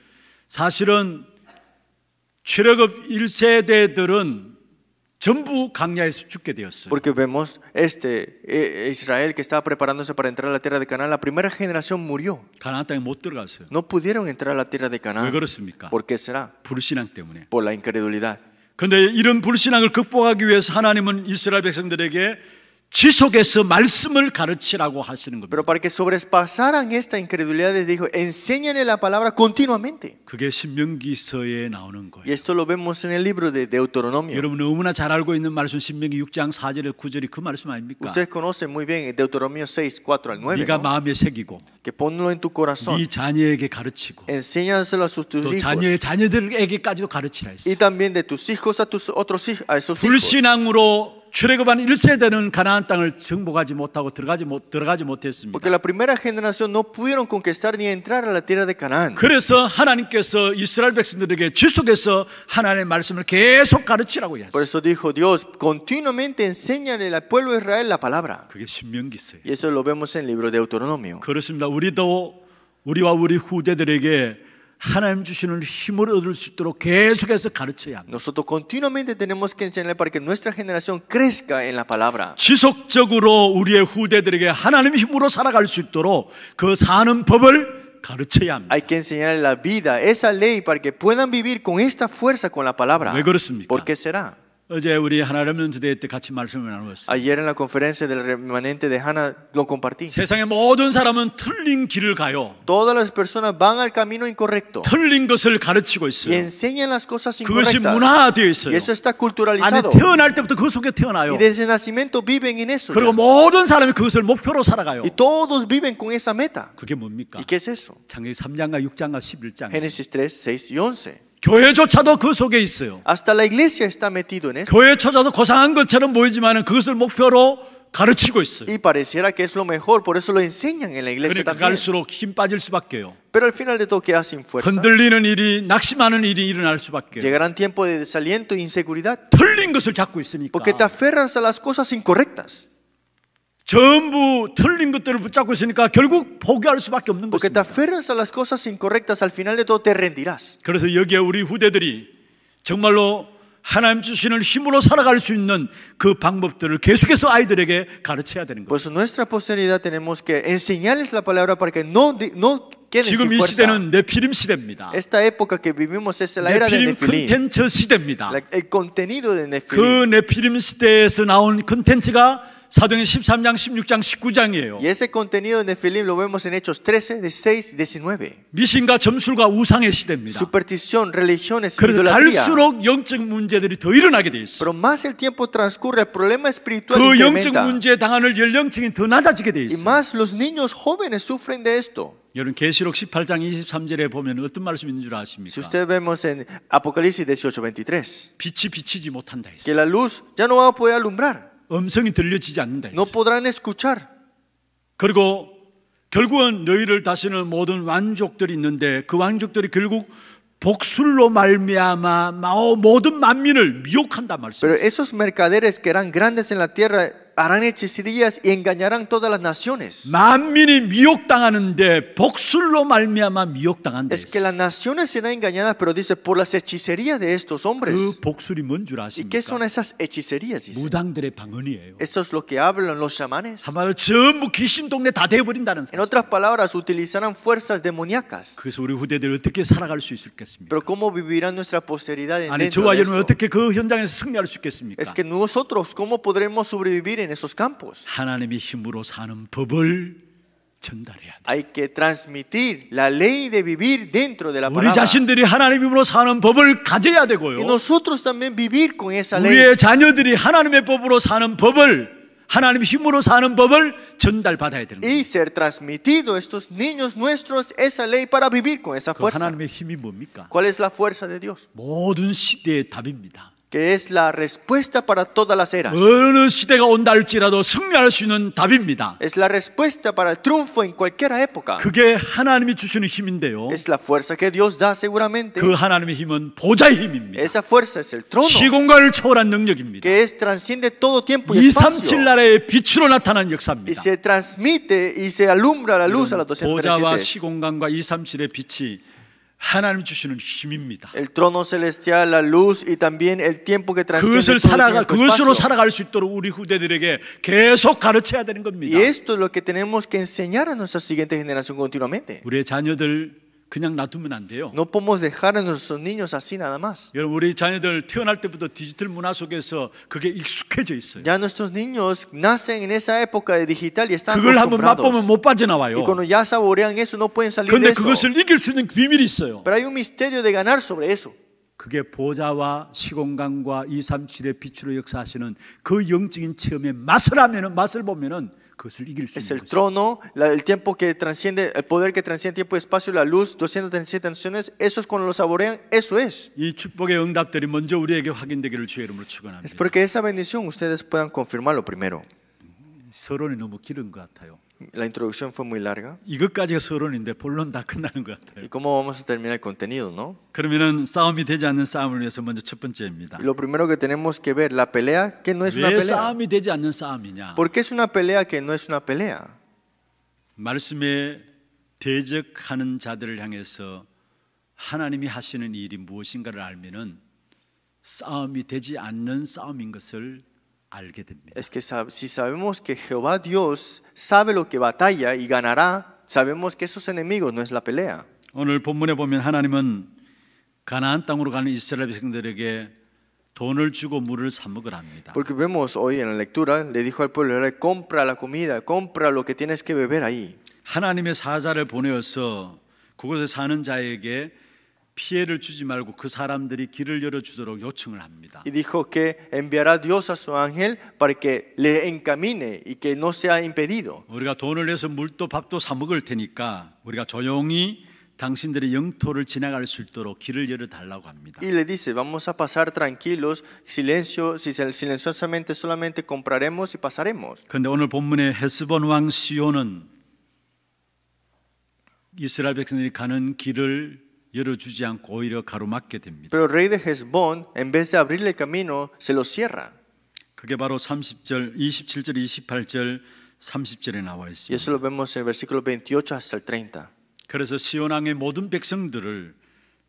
사실은 출애굽 1세대들은 전부 강야에서 죽게 되었어요. Porque vemos Israel que estaba preparándose para entrar a la tierra de Canaán, la primera generación murió. 가나안 땅에 못 들어갔어요. No pudieron entrar a la tierra de 왜 Canaán. 그렇습니까? ¿Por qué será? 불신앙 때문에. Por la incredulidad. 그런데 이런 불신앙을 극복하기 위해서 하나님은 이스라엘 백성들에게 지속해서 말씀을 가르치라고 하시는 겁니다. Pero para que sobrepasaran esta incredulidad les dijo, enséñale la palabra continuamente. 그게 신명기서에 나오는 Y 거예요. esto lo vemos en el libro de Deuteronomio. 여러분 너무나 잘 알고 있는 말씀 신명기 6장 4절에 9절이 그 말씀 아닙니까? Ustedes conocen muy bien Deuteronomio 6, 4 al 9, 네가 ¿no? 마음에 새기고 Que ponlo en tu corazón. 네 자녀에게 가르치고 Enséñaselo a tus 또 hijos. 자녀의 자녀들에게까지도 가르치라 했어요. Y también de tus hijos a tus otros hijos, a esos hijos. 불신앙으로 출애굽한 1세대는 가나안 땅을 정복하지 못하고 들어가지 못했습니다. Porque la primera generación no pudieron conquistar ni entrar a la tierra de Canaán. 그래서 하나님께서 이스라엘 백성들에게 지속해서 하나님의 말씀을 계속 가르치라고 Por 했어요. eso dijo Dios, continuamente enséñale al pueblo de Israel la palabra. 그게 신명기서예요. Y eso lo vemos en el libro de Deuteronomio. 그렇습니다. 우리와 우리 후대들에게 하나님 주시는 힘을 얻을 수 있도록 계속해서 가르쳐야 합니다. Nosotros continuamente tenemos que enseñarle para que nuestra generación crezca en la palabra. 지속적으로 우리의 후대들에게 하나님의 힘으로 살아갈 수 있도록 그 사는 법을 가르쳐야 합니다. Hay que enseñarle la vida, esa ley, para que puedan vivir con esta fuerza con la palabra. 왜 그렇습니까? ¿Por qué será? 어제 우리 하나 렘넌트 대회 때 같이 말씀을 나누었어요. Ayer en la conferencia del remanente de Hannah lo compartí. 세상의 모든 사람은 틀린 길을 가요. Todas las personas van al camino incorrecto 틀린 것을 가르치고 y 있어요. enseñan las cosas 그것이 incorrectas. 문화되어 Y 있어요. eso está 아니 culturalizado. 태어날 때부터 그 속에 태어나요. Y desde nacimiento viven en eso. 그리고 ya. 모든 사람이 그것을 목표로 살아가요. Y todos viven con esa meta. 그게 뭡니까? ¿Y qué es eso? 창세기 3장과 6장과 11장. Génesis 3, 6 y 11. 교회조차도 그 속에 있어요. Hasta la iglesia está metido en eso. 교회조차도 고상한 것처럼 보이지만 그것을 목표로 가르치고 있어요. Y pareciera que es lo mejor, por eso lo enseñan en la iglesia 그러니까 también. 갈수록 힘 빠질 수밖에요. Pero al final de todo queda sin fuerza. 흔들리는 일이 낙심하는 일이 일어날 수밖에. Llegarán tiempos de desaliento e inseguridad 틀린 것을 잡고 있으니까. porque te aferras a las cosas incorrectas. 전부 틀린 것들을 붙잡고 있으니까 결국 포기할 수밖에 없는 Porque te 것입니다. aferras a las cosas incorrectas, al final de todo te rendirás. 그래서 여기에 우리 후대들이 정말로 하나님 주시는 힘으로 살아갈 수 있는 그 방법들을 계속해서 아이들에게 가르쳐야 되는 Por 거예요. eso nuestra posteridad tenemos que enseñarles la palabra para que no queden sin 지금 이 fuerza. 시대는 네피림 시대입니다. Esta época que vivimos es la era de 네피림 Nefilim, 컨텐츠 시대입니다. el contenido de 그 Nefilim. 네피림 시대에서 나온 컨텐츠가 사도행 13장, 16장, 19장이에요. Y ese contenido de Nefilim lo vemos en Hechos 13, 16 y 19. 미신과 점술과 우상의 시대입니다. Superstición, religiones, 그래서 idolatría. 갈수록 영적 문제들이 더 일어나게 돼 있어요. Pero más el tiempo transcurre, el problema espiritual 그 영적 incrementa. 문제에 당하는 연령층이 더 낮아지게 돼 Y 있어요. más los niños jóvenes sufren de esto. 여러분 계시록 18장 23절에 보면 어떤 말씀이 있는 줄 Si 아십니까? ustedes vemos en Apocalipsis 18, 23, 빛이 비치지 못한다 que 했어요. la luz ya no va a poder alumbrar, 음성이 들려지지 않는다 no 했어요. podrán escuchar. 그리고 결국은 너희를 다스리는 모든 왕족들이 있는데 그 왕족들이 결국 복술로 말미암아 모든 만민을 미혹한단 Pero 말씀이에요. esos mercaderes que eran grandes en la tierra harán hechicerías y engañarán todas las naciones. 만민이 미혹당하는데 복술로 말미암아 미혹당한다 Es que 했어요. las naciones serán engañadas, pero dice por las hechicerías de estos hombres. 그 복술이 뭔 줄 ¿Y qué son 아십니까? esas hechicerías? Dice. 무당들의 방언이에요. Eso es lo que hablan los chamanes. 한마디로 전부 귀신 동네 다 돼버린다는 En 사실. otras palabras, utilizarán fuerzas demoníacas. 그래서 우리 후대들이 어떻게 살아갈 수 있겠습니까? Pero ¿cómo vivirá nuestra posteridad 아니 dentro 저와 de 여러분 esto? 어떻게 그 현장에서 승리할 수 있겠습니까? Es que nosotros, ¿cómo podremos sobrevivir en esos campos? 하나님의 힘으로 사는 법을 전달해야 돼. Hay que transmitir la ley de vivir dentro de la 우리 palabra. 자신들이 하나님의 힘으로 사는 법을 가져야 Y 되고요. nosotros también vivir con esa ley. 우리의 자녀들이 하나님의 법으로 사는 법을 하나님의 힘으로 사는 법을 전달받아야 되는 거예요. Y ser transmitido a estos niños nuestros esa ley para vivir con esa 그 fuerza. 하나님의 힘이 뭡니까? ¿Cuál es la fuerza de Dios? 모든 시대의 답입니다. Que es la respuesta para todas las eras. 어느 시대가 온다 할지라도 승리할 수 있는 답입니다. Es la respuesta para el triunfo en cualquier época. 그게 하나님이 주시는 힘인데요. Es la fuerza que Dios da seguramente. 그 하나님의 힘은 보좌의 힘입니다. Esa fuerza es el trono, 시공간을 초월한 능력입니다. que transciende todo tiempo y 237 espacio. 나라의 빛으로 나타난 Y 역사입니다. se transmite y se alumbra la luz a los 보좌와 237. 시공간과 237의 빛이 하나님 주시는 힘입니다. El trono celestial, la luz y también el tiempo que transciende 그것을 todo el tiempo y 그것으로 espacio. 살아갈 수 있도록 우리 후대들에게 계속 가르쳐야 되는 Y 겁니다. esto es lo que tenemos que enseñar a nuestra siguiente generación continuamente. 우리의 자녀들 그냥 놔두면 안 돼요. No podemos dejar a nuestros niños así nada más. 여러분 우리 자녀들 태어날 때부터 디지털 문화 속에서 그게 익숙해져 있어요. Ya nuestros niños nacen en esa época de digital y están 그걸 한번 맛보면 acostumbrados. 못 빠져나와요. Y cuando ya saborean eso no pueden salir de 그런데 eso. 그것을 이길 수 있는 비밀이 있어요. Pero hay un misterio de ganar sobre eso. 그게 보좌와 시공간과 237의 빛으로 역사하시는 그 영적인 체험의 맛을 보면은 그것을 이길 수 Es 있는 el 것이죠. trono, el tiempo que transciende, el poder que transciende tiempo y espacio, la luz, 237 naciones, eso es cuando lo saborean, eso es. 이 축복의 응답들이 먼저 우리에게 확인되기를 주의 이름으로 Es 축원합니다. porque esa bendición ustedes puedan confirmarlo primero. 서론이 너무 길은 것 같아요. La introducción fue muy larga. 이것까지가 서론인데 본론 다 끝나는 것 같아요. ¿Y cómo vamos a terminar el contenido, no? 그러면은 싸움이 되지 않는 싸움을 위해서 먼저 첫 번째입니다. Y lo primero que tenemos que ver, la pelea que no es una 왜 pelea. 싸움이 되지 않는 싸움이냐? ¿Por qué es una pelea que no es una pelea? 말씀에 대적하는 자들을 향해서 하나님이 하시는 일이 무엇인가를 알면은 싸움이 되지 않는 싸움인 것을 알게 됩니다. Es que si sabemos que Jehová Dios sabe lo que batalla y ganará, sabemos que esos enemigos no es la pelea. 오늘 본문에 보면 하나님은 가나안 땅으로 가는 이스라엘 백성들에게 돈을 주고 물을 사 먹으랍니다. Porque vemos hoy en la lectura, le dijo al pueblo, compra la comida, compra lo que tienes que beber ahí. 하나님의 사자를 보내어서 그곳에 사는 자에게 피해를 주지 말고 그 사람들이 길을 열어주도록 요청을 합니다. Y dijo que enviará Dios a su ángel para que le encamine y que no sea impedido. 우리가 돈을 내서 물도 밥도 사 먹을 테니까 우리가 조용히 당신들의 영토를 지나갈 수 있도록 길을 열어달라고 합니다. Y le dice, vamos a pasar tranquilos, silenciosamente solamente compraremos y pasaremos. 그런데 오늘 본문의 헤스본 왕 시온은 이스라엘 백성들이 가는 길을 열어주지 않고 오히려 가로막게 됩니다. Pero el rey de Hezbón, en vez de abrirle camino, se lo cierra. 그게 바로 30절, 27절, 28절 30절에 나와 Y 있습니다. eso lo vemos en el versículo 28 hasta el 30. 그래서 시온 왕의 모든 백성들을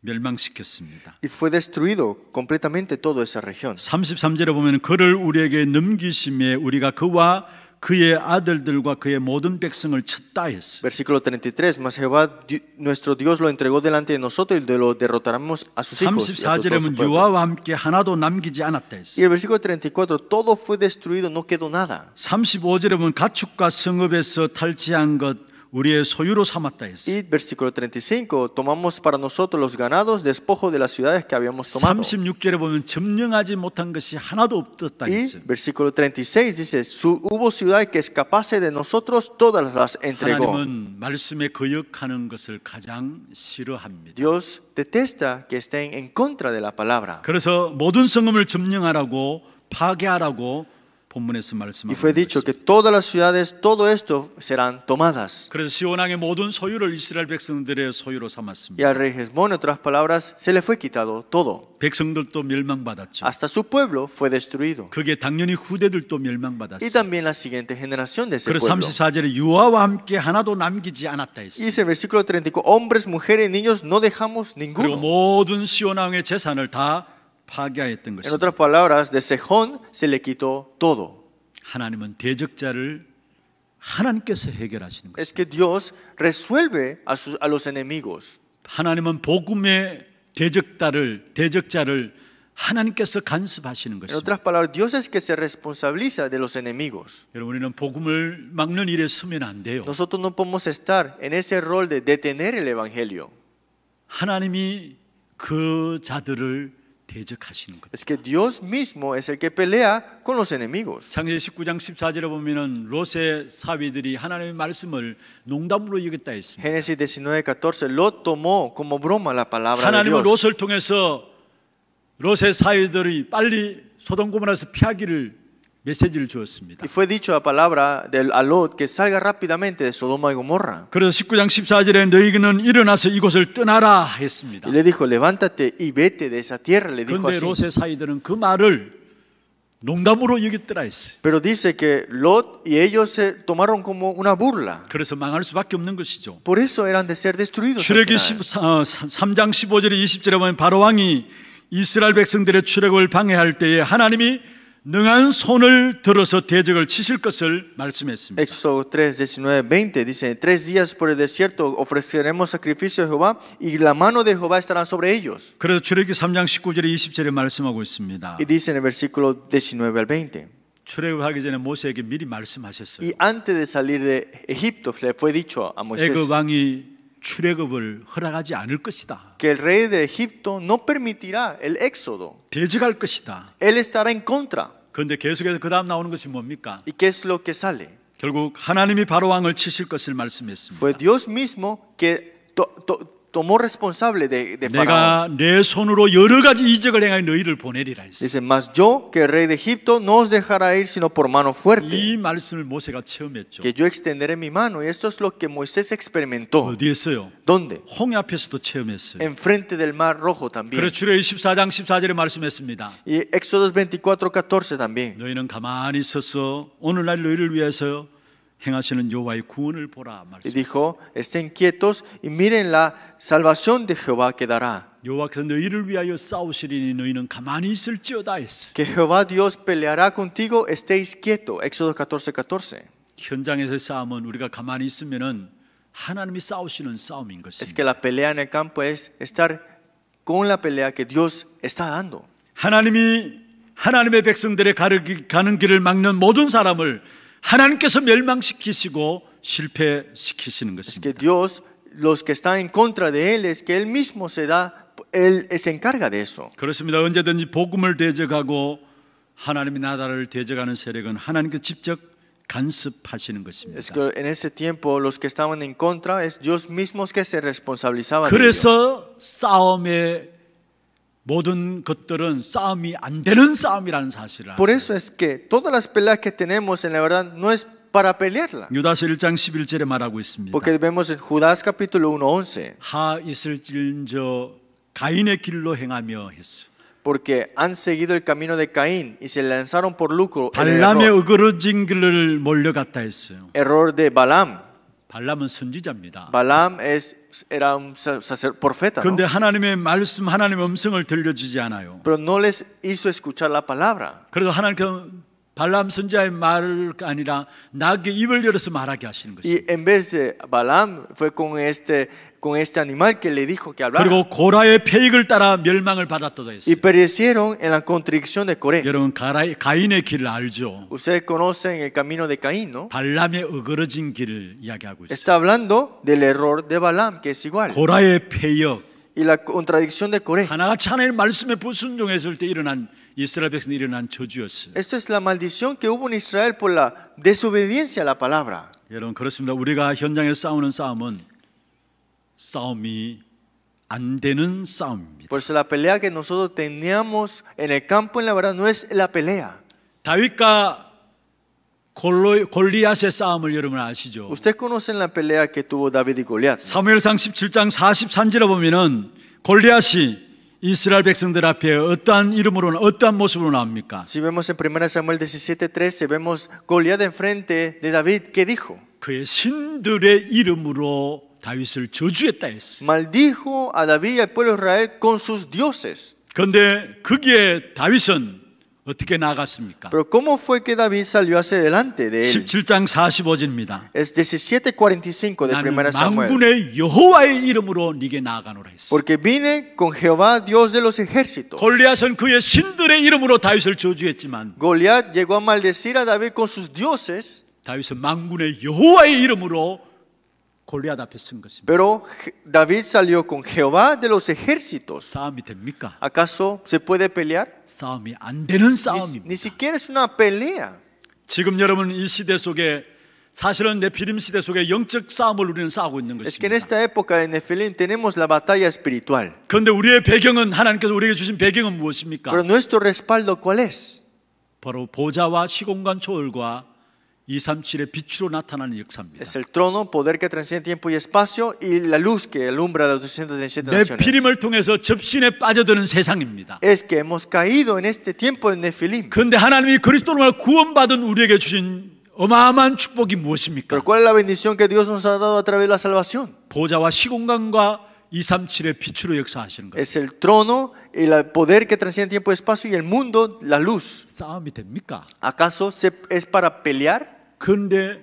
멸망시켰습니다. Y fue destruido completamente toda esa región. 33절에 보면 그를 우리에게 넘기심에 우리가 그와 그의 아들들과 그의 모든 백성을 쳤다 했어. Versículo 33, mas Jehová nuestro Dios lo entregó delante de nosotros y lo derrotaremos a sus hijos. y a todo su 34절에는 pueblo. 유아와 함께 하나도 남기지 않았다 Y 했어. el versículo 34, todo fue destruido, no quedó nada. 35절에 보면 가축과 성읍에서 탈취한 것 우리의 소유로 삼았다 했어. Y versículo 35, tomamos para nosotros los ganados, despojo de las ciudades que habíamos tomado. 36절에 보면 점령하지 못한 것이 하나도 없었다 Y 했어. versículo 36 dice, hubo ciudad que escapase de nosotros, todas las entregó. 하나님은 말씀에 거역하는 것을 가장 싫어합니다. Dios detesta que estén en contra de la palabra. 그래서 모든 성읍을 점령하라고 파괴하라고 본문에서 Y 말씀하고 fue dicho que todas las ciudades, todo esto serán tomadas. 그래서 시온 왕의 모든 소유를 이스라엘 백성들의 소유로 Y 삼았습니다. al rey Hezbón, en otras palabras, se le fue quitado todo. 백성들도 멸망받았죠. Hasta su pueblo fue destruido. 그게 당연히 후대들도 Y 멸망받았어요. también la siguiente generación de ese 그래서 pueblo. 34절에 유아와 함께 하나도 남기지 않았다 Y 했어요. dice el versículo 34, hombres, mujeres y niños no dejamos 그리고 ninguno. 모든 시온 왕의 재산을 다 파괴하였던 En 것입니다. otras palabras, de Sejón se le quitó todo. 하나님은 대적자를 하나님께서 해결하시는 Es 것입니다. que Dios resuelve a los enemigos. 하나님은 복음의 대적자를 하나님께서 간섭하시는 En 것입니다. otras palabras, Dios es que se responsabiliza de los enemigos. 여러분, 우리는 복음을 막는 일에 서면 안 돼요. Nosotros no podemos estar en ese rol de detener el evangelio. 하나님이 그 자들을 대적하시는 것. Es que Dios mismo es el que pelea con los enemigos. 창세기 19장 14절에 보면은 롯의 사위들이 하나님의 말씀을 농담으로 여겼다 했습니다. Génesis 19:14, Lot tomó como broma la palabra de 하나님은 Dios. 롯을 통해서 롯의 사위들이 빨리 소돔 고모라에서 피하기를 메시지를 주었습니다. Y fue dicho la palabra a Lot que salga rápidamente de Sodoma y Gomorra. 그래서 19장 14절에 너희는 일어나서 이곳을 떠나라 했습니다. Y le dijo, levántate y vete de esa tierra, le dijo 그런데 así. 롯의 사위들은 그 말을 농담으로 여겼더라 했어요. Pero dice que Lot y ellos se tomaron como una burla. 그래서 망할 수밖에 없는 것이죠. Por eso eran de ser destruidos. al 출애굽기 final. 3장 15절에 20절에 보면 바로 왕이 이스라엘 백성들의 출애굽을 방해할 때에 하나님이 능한 손을 들어서 대적을 치실 것을 말씀했습니다. Éxodo 3, 19, 20 dice, 3 días por el desierto ofreceremos sacrificio a Jehová y la mano de Jehová estará sobre ellos. 그래서 출애굽기 3장 19절에 20절에 말씀하고 있습니다. Y dice en el versículo 19 al 20. 출애굽하기 전에 모세에게 미리 말씀하셨어요. Y antes de salir de Egipto le fue dicho a Moisés 애굽 왕이 출애굽을 허락하지 않을 것이다. que el rey de Egipto no permitirá el éxodo. 대적할 것이다. Él estará en contra. 그런데 계속해서 그 다음 나오는 것이 뭡니까? ¿Y qué es lo que sale? 결국 하나님이 바로 왕을 치실 것을 말씀했습니다. Fue Dios mismo que tomó responsable de Faraón. 내가 내 손으로 여러 가지 이적을 행하여 너희를 보내리라 했어요. Dice, mas yo, que el rey de Egipto, no os dejará ir sino por mano fuerte, 이 말씀을 모세가 체험했죠. que yo extenderé mi mano. Y esto es lo que Moisés experimentó. 어디에서요? ¿Dónde? 홍해 앞에서도 체험했어요. Enfrente del mar rojo también. 그래서 출애굽기 14장 14절에 말씀했습니다. Y Éxodo 24:14 también. 너희는 가만히 서서 오늘날 너희를 위해서 행하시는 여호와의 구원을 보라 Y 말씀. dijo, estén quietos y miren la salvación de Jehová que dará. 여호와께서 너희를 위하여 싸우시리니 너희는 가만히 있을지어다 했어. Que Jehová Dios peleará contigo, estéis quietos. Éxodo 14:14. 현장에서의 싸움은 우리가 가만히 있으면은 하나님이 싸우시는 싸움인 Es 것입니다. que la pelea en el campo es estar con la pelea que Dios está dando. 하나님이 하나님의 백성들의 가는 길을 막는 모든 사람을 하나님께서 멸망시키시고 실패시키시는 Es que 것입니다. Dios, los que están en contra de Él, es que Él mismo Él se encarga de eso. 그렇습니다. 언제든지 복음을 대적하고 하나님의 나라를 대적하는 세력은 하나님께 직접 간섭하시는 것입니다. Es que en ese tiempo los que estaban en contra es Dios mismo que se responsabilizaba de ello. 그래서 싸움의 모든 것들은 싸움이 안 되는 싸움이라는 사실을 Por 아세요. eso es que todas las peleas que tenemos en la verdad no es para pelearla. 유다서 1장 11절에 말하고 있습니다. Porque vemos en Judas capítulo 1:11. 하 있을진저 가인의 길로 행하며 했어. porque han seguido el camino de Caín y se lanzaron por lucro en el 발람의 error, 어그러진 길을 몰려갔다 했어요. error de Balaam. 발람은 선지자입니다. Balaam era un profeta, ¿no? 그런데 하나님의 말씀, 하나님의 음성을 들려주지 않아요. Pero no les hizo escuchar la palabra. 그래서 하나님께서 발람 선지자의 말을 아니라 나에게 입을 열어서 말하게 하시는 Y 것입니다. en vez de Balaam fue con este animal que le dijo que hablara. 그리고 고라의 페익을 따라 멸망을 받았다고 Y 했어요. perecieron en la contrición de Coré. 여러분 가인의 길을 알죠? Ustedes conocen el camino de Caín, ¿no? 발람의 어그러진 길을 이야기하고 있어요. Está hablando del error de Balaam, que es igual. 고라의 페역, Y la contradicción de Coré. 하나같이 하나님의 말씀에 불순종했을 때 일어난 이스라엘 백성이 일어난 저주였어요. Esto es la maldición que hubo en Israel por la desobediencia a la palabra. 여러분 그렇습니다. 우리가 현장에서 싸우는 싸움은 싸움이 안 되는 싸움입니다. Por eso la pelea que nosotros teníamos en el campo, en la verdad, no es la pelea. 다윗과 골리앗의 싸움을 여러분 아시죠? Ustedes conocen la pelea que tuvo David y Goliat. 사무엘상 17장 43절에 보면은 골리앗이 이스라엘 백성들 앞에 어떠한 이름으로 어떠한 모습으로 나옵니까? Si vemos en 1 Samuel 17:13, vemos Goliat enfrente de David, ¿qué dijo? 그의 신들의 이름으로 다윗을 저주했다 했어. Maldijo a David y al pueblo de Israel con sus dioses. 그런데 거기에 다윗은 어떻게 나갔습니까? Pero ¿cómo fue que David salió hacia delante de él? 17장 45절입니다. Es 17:45 de 1 나는 Samuel. 만군의 여호와의 이름으로 네게 나아가노라 했어. Porque vine con Jehová, Dios de los ejércitos. 골리앗은 그의 신들의 이름으로 다윗을 저주했지만 Goliat llegó a maldecir a David con sus dioses, 다윗은 만군의 여호와의 이름으로 골리앗 앞에 쓴 것입니다. pero David salió con Jehová de los ejércitos. 싸움이 됩니까? ¿Acaso se puede pelear? 싸움이 안 되는 Ni 싸움입니다. siquiera es una pelea. 지금 여러분 이 시대 속에 사실은 네피림 시대 속에 영적 싸움을 우리는 싸우고 있는 Es que en 것입니다. esta época de Nefilim tenemos la batalla espiritual. 그런데 우리의 배경은 하나님께서 우리에게 주신 배경은 무엇입니까? Pero nuestro respaldo, ¿cuál es? 바로 보좌와 시공간 초월과 237의 빛으로 나타나는 역사입니다. Es el trono, poder que transciende tiempo y espacio, y la luz que alumbra a las 237 naciones. 네피림을 통해서 접신에 빠져드는 세상입니다. Es que hemos caído en este tiempo del Nefilim. 그런데 하나님이 그리스도로 구원받은 우리에게 주신 어마어마한 축복이 무엇입니까? Pero ¿cuál es la bendición que Dios nos ha dado a través de la salvación? 보좌와 시공간과 237의 빛으로 역사하시는 것. Es el trono, el poder que transciende tiempo y espacio, y el mundo, la luz. 싸움이 됩니까? ¿Acaso es para pelear? 그런데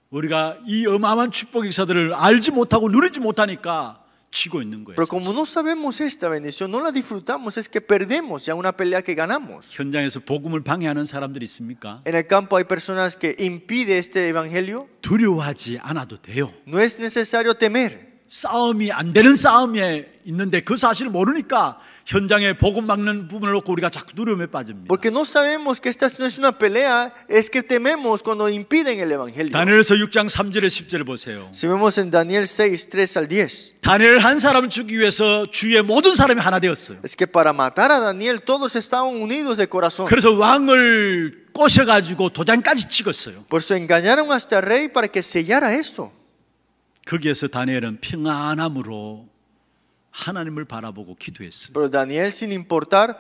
우리가 이 어마어마한 축복 역사들을 알지 못하고 누리지 못하니까 지고 있는 거예요. Pero como no sabemos esta bendición, no la disfrutamos, es que perdemos ya una pelea que ganamos. 현장에서 복음을 방해하는 사람들이 있습니까? En el campo hay personas que impiden este evangelio. 두려워하지 않아도 돼요. No es necesario temer. 싸움이 안 되는 싸움에 있는데 그 사실을 모르니까 현장에 복음 막는 부분을 놓고 우리가 자꾸 두려움에 빠집니다. Porque no sabemos que esta no es una pelea, es que tememos cuando impiden el evangelio. 다니엘서 6장 3절에 10절을 보세요. Si vemos en Daniel 6, 3 al 10, 다니엘 한 사람을 죽이기 위해서 주위의 모든 사람이 하나 되었어요. es que para matar a Daniel todos estaban unidos de corazón. 그래서 왕을 꼬셔가지고 도장까지 찍었어요. Por eso engañaron hasta el rey para que sellara esto. 거기에서 다니엘은 평안함으로 하나님을 바라보고 기도했어요. Pero Daniel, sin importar,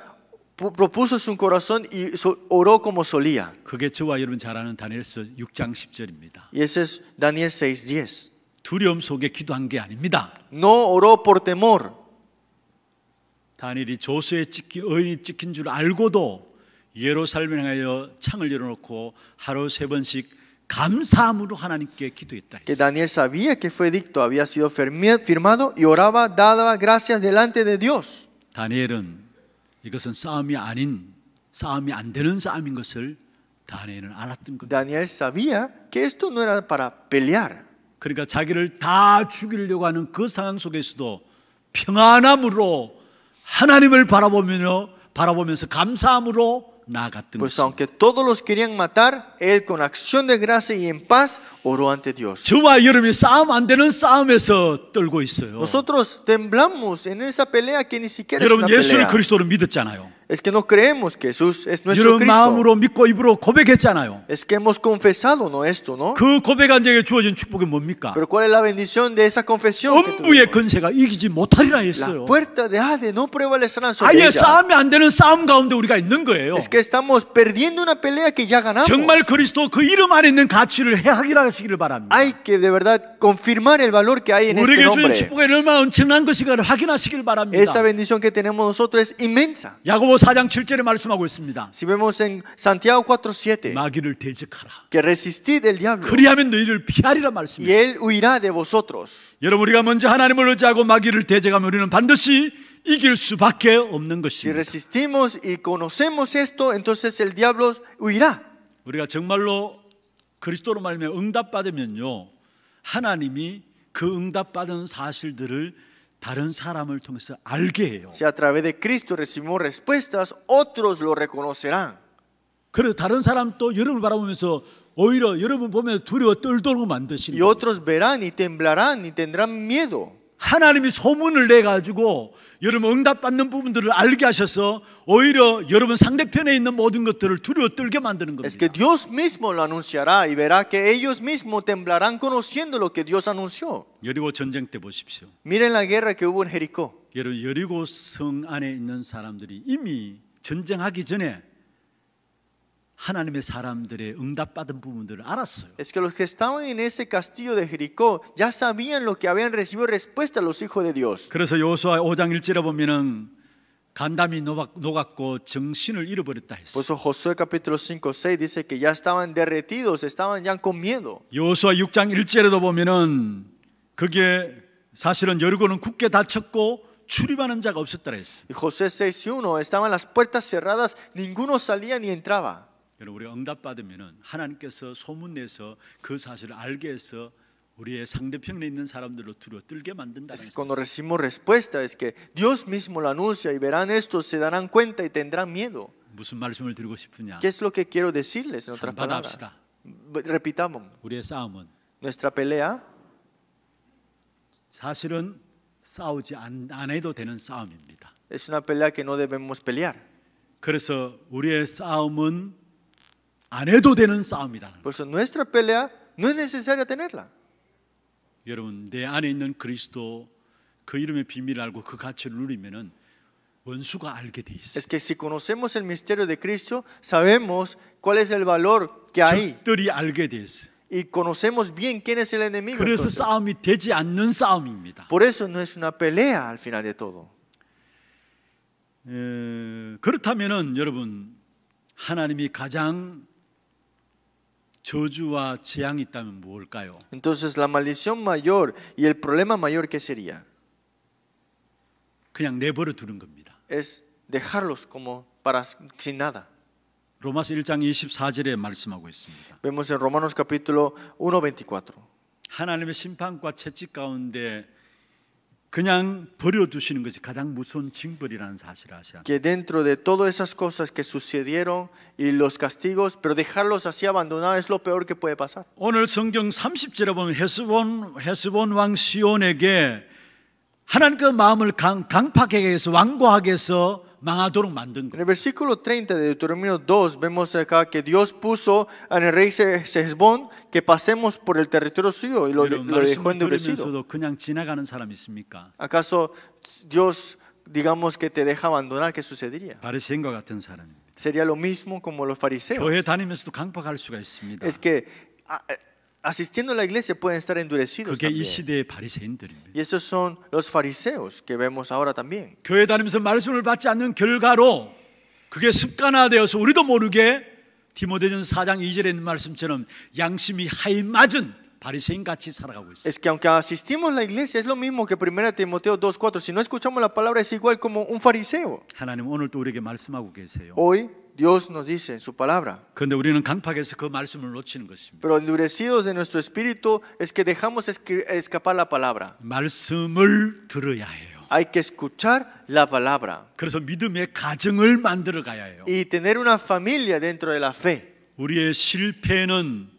propuso su corazón y oró como solía. 그게 저와 여러분 잘 아는 다니엘서 6장 10절입니다. Y ese es Daniel 6:10. 두려움 속에 기도한 게 아닙니다. No oró por temor. 다니엘이 조수에 의인이 찍힌 줄 알고도 예루살렘을 향하여 창을 열어놓고 하루 3번씩 감사함으로 하나님께 기도했다. Que Daniel sabía que fue edicto, había sido firmado y oraba, daba gracias delante de Dios. 다니엘은 이것은 싸움이 안 되는 싸움인 것을 다니엘은 알았던 겁니다. Daniel sabía que esto no era para pelear. 그러니까 자기를 다 죽이려고 하는 그 상황 속에서도 평안함으로 하나님을 바라보면서 감사함으로 나아갔던 Pues 것입니다. aunque todos los querían matar, él con acción de gracia y en paz oró ante Dios. 저와 여러분이 싸움 안 되는 싸움에서 떨고 있어요. Nosotros temblamos en esa pelea que ni siquiera es una 여러분 예수를 pelea. 그리스도로 믿었잖아요. Es que no creemos que Jesús es nuestro 여러분 Cristo. 마음으로 믿고 입으로 고백했잖아요. Es que hemos confesado, ¿no? Esto, ¿no? 그 고백한 자에게 주어진 축복이 뭡니까? Pero ¿cuál es la bendición de esa confesión? que 음부의 tuvimos? 권세가 이기지 못하리라 La 했어요. puerta de Hades no prevalecerán sobre 아예 ella. 싸움이 안 되는 싸움 가운데 우리가 있는 거예요. Es que estamos perdiendo una pelea que ya ganamos. 정말 그리스도 그 이름 안에 있는 가치를 확인하시기를 바랍니다. Hay que de verdad confirmar el valor que hay en este 우리에게 주신 nombre. 축복이 얼마나 엄청난 것인가를 확인하시길 바랍니다. Esa bendición que tenemos nosotros es inmensa. 야고보 4장 7절에 말씀하고 있습니다. Si vemos en Santiago 4:7, 마귀를 대적하라. que resistid el diablo 그리하면 너희를 피하리라 y 말씀입니다. él huirá de vosotros. 여러분 우리가 먼저 하나님을 의지하고 마귀를 대적하면 우리는 반드시 이길 수밖에 없는 Si 것입니다. resistimos y conocemos esto, entonces el diablo huirá. 우리가 정말로 그리스도로 말미암아 응답받으면요, 하나님이 그 응답받은 사실들을 다른 사람을 통해서 알게 해요. Si a través de Cristo recibimos respuestas, otros lo reconocerán. 그래서 다른 사람 또 여러분을 바라보면서 오히려 여러분 보면 두려워 떨도록 만드시는 Y 거예요. otros verán y temblarán y tendrán miedo. 하나님이 소문을 내가지고 여러분 응답받는 부분들을 알게 하셔서 오히려 여러분 상대편에 있는 모든 것들을 두려워 떨게 만드는 Es que 겁니다. Dios mismo lo anunciará y verá que ellos mismos temblarán conociendo lo que Dios anunció. 여리고 전쟁 때 보십시오. Miren la guerra que hubo en Jericó. 여러분 여리고 성 안에 있는 사람들이 이미 전쟁하기 전에 하나님의 사람들의 응답받은 부분들을 알았어요. Es que los que estaban en ese castillo de Jericó ya sabían lo que habían recibido respuesta a los hijos de Dios. 그래서 여호수아 5장 1절에 보면은 간담이 녹았고 정신을 잃어버렸다 Por 했어요. eso Josué capítulo 5:6 dice que ya estaban derretidos, estaban ya con miedo. 여호수아 6장 1절에도 보면은 그게 사실은 여리고는 굳게 닫혔고 출입하는 자가 없었다라 했어요. Y José 6:1 estaban las puertas cerradas, ninguno salía ni entraba. 여러분 우리가 응답받으면은 하나님께서 소문내서 그 사실을 알게 해서 우리의 상대편에 있는 사람들로 두려워 떨게 만든다는 Es que 거예요. cuando recibimos respuesta es que Dios mismo lo anuncia y verán esto, se darán cuenta y tendrán miedo. 무슨 말씀을 드리고 싶으냐? ¿Qué es lo que quiero decirles en otras palabras? 받아합시다. Repitamos, 우리의 싸움은 nuestra pelea 사실은 싸우지 안 해도 되는 싸움입니다. es una pelea que no debemos pelear. 그래서 우리의 싸움은 안 해도 되는 싸움이라는 거예요. Por eso nuestra pelea no es necesaria tenerla. 여러분 내 안에 있는 그리스도 그 이름의 비밀을 알고 그 가치를 누리면은 원수가 알게 돼 있어요. Es que si conocemos el misterio de Cristo, sabemos cuál es el valor que hay 적들이 알게 돼 있어요. y conocemos bien quién es el enemigo. 그래서 entonces. 싸움이 되지 않는 싸움입니다. Por eso no es una pelea al final de todo. 그렇다면은 여러분 하나님이 가장 저주와 재앙이 있다면 무엇일까요? Entonces la maldición mayor y el problema mayor que sería 그냥 내버려 두는 겁니다. es dejarlos como para sin nada. 로마서 1장 24절에 말씀하고 있습니다. Vemos en Romanos capítulo 1:24. 하나님의 심판과 채찍 가운데 그냥 버려두시는 것이 가장 무서운 징벌이라는 사실을 아셔야 돼요. Que dentro de todas esas cosas que sucedieron y los castigos, pero dejarlos así abandonados es lo peor que puede pasar. 오늘 성경 30절에 보면 헤스본 왕 시온에게 하나님 그 마음을 강팍하게 해서 완고하게 해서 망하도록 만든 En 거예요. el versículo 30 de Deuteronomio 2 vemos acá que Dios puso en el rey Sesbón que pasemos por el territorio suyo y lo 여러분 dejó 말씀을 endurecido. 들으면서도 그냥 지나가는 사람이 있습니까? ¿Acaso Dios, digamos, que te deja abandonar? ¿Qué sucedería? 바리새인과 같은 사람입니다. Sería lo mismo como los fariseos. 교회 다니면서도 강팍할 수가 있습니다. Es que asistiendo a la iglesia pueden estar endurecidos 그게 이 también. 시대의 바리새인들입니다. Y esos son los fariseos que vemos ahora también. 교회 다니면서 말씀을 받지 않는 결과로 그게 습관화되어서 우리도 모르게 디모데전서 4장 2절에 있는 말씀처럼 양심이 하이 맞은 바리새인 같이 살아가고 있어요. Es que aunque asistimos a la iglesia es lo mismo que 1 Timoteo 2:4. Si no escuchamos la palabra es igual como un fariseo. 하나님 오늘 또 우리에게 말씀하고 계세요. Hoy Dios nos dice en su palabra. 그런데 우리는 강팍해서 그 말씀을 놓치는 것입니다. Pero endurecidos de nuestro espíritu es que dejamos escapar la palabra. 말씀을 들어야 해요. Hay que escuchar la palabra 그래서 믿음의 가정을 만들어 가야 해요. y tener una familia dentro de la fe. 우리의 실패는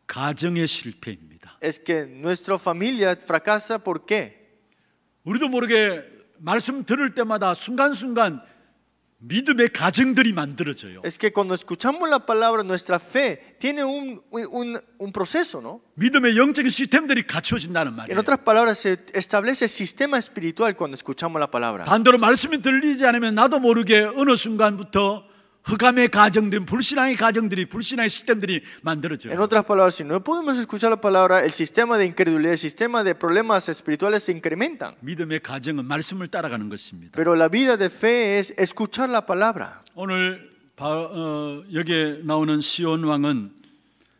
가정의 실패입니다. Es que nuestra familia fracasa ¿por qué? 우리도 모르게 말씀 들을 때마다 순간순간 믿음의 가정들이 만들어져요. Es que cuando escuchamos la palabra, nuestra fe tiene un proceso, ¿no? 믿음의 영적인 시스템들이 갖춰진다는 En 말이에요. otras palabras, se establece sistema espiritual cuando escuchamos la palabra. 반대로 말씀이 들리지 않으면 나도 모르게 어느 순간부터 흑암의 가정들, 불신앙의 가정들이, 불신앙의 시스템들이 En 만들어져요. otras palabras, si no podemos escuchar la palabra, el sistema de incredulidad, el sistema de problemas espirituales se incrementan. 믿음의 가정은 말씀을 따라가는 것입니다. Pero la vida de fe es escuchar la palabra. 오늘 여기에 나오는 시온 왕은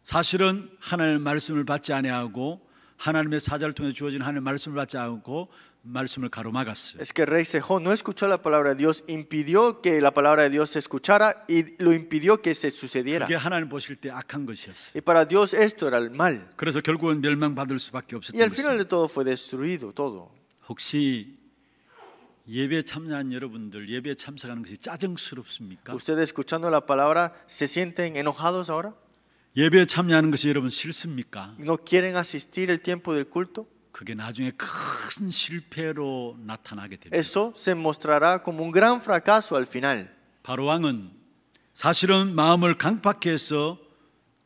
사실은 하나님의 말씀을 받지 아니하고 하나님의 사자를 통해 주어진 하나님의 말씀을 받지 않고 말씀을 가로막았어요. Es que el rey Sejón no escuchó la palabra de Dios, impidió que la palabra de Dios se escuchara y lo impidió que se sucediera. 그게 하나님 보실 때 악한 것이었어요. Y para Dios esto era el mal. 그래서 결국은 멸망받을 수밖에 Y 없었던 al final 것입니다. de todo fue destruido, todo. 혹시 예배에 참여한 여러분들 예배에 참석하는 것이 짜증스럽습니까? ¿Ustedes escuchando la palabra se sienten enojados ahora? 예배에 참여하는 것이 여러분 싫습니까? ¿No quieren asistir el tiempo del culto? 그게 나중에 큰 실패로 나타나게 됩니다. Eso se mostrará como un gran fracaso al final. 바로 왕은 사실은 마음을 강팍해 해서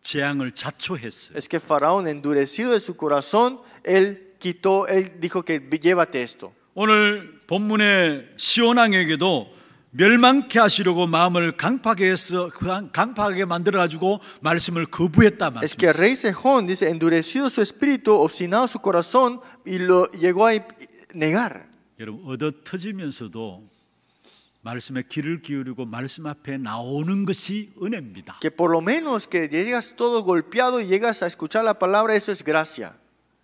재앙을 자초했어요. Es que Faraón, endurecido de su corazón, él dijo que llévate esto. 오늘 본문의 시온 왕에게도 멸망케 하시려고 마음을 강팍하게 만들어 가지고 말씀을 거부했다 Es que el 말씀이에요. rey Sejón dice, endurecido su espíritu, obstinado su corazón, y lo llegó a negar. 여러분 얻어 터지면서도 말씀에 귀를 기울이고 말씀 앞에 나오는 것이 은혜입니다. Que por lo menos que llegas todo golpeado y llegas a escuchar la palabra, eso es gracia.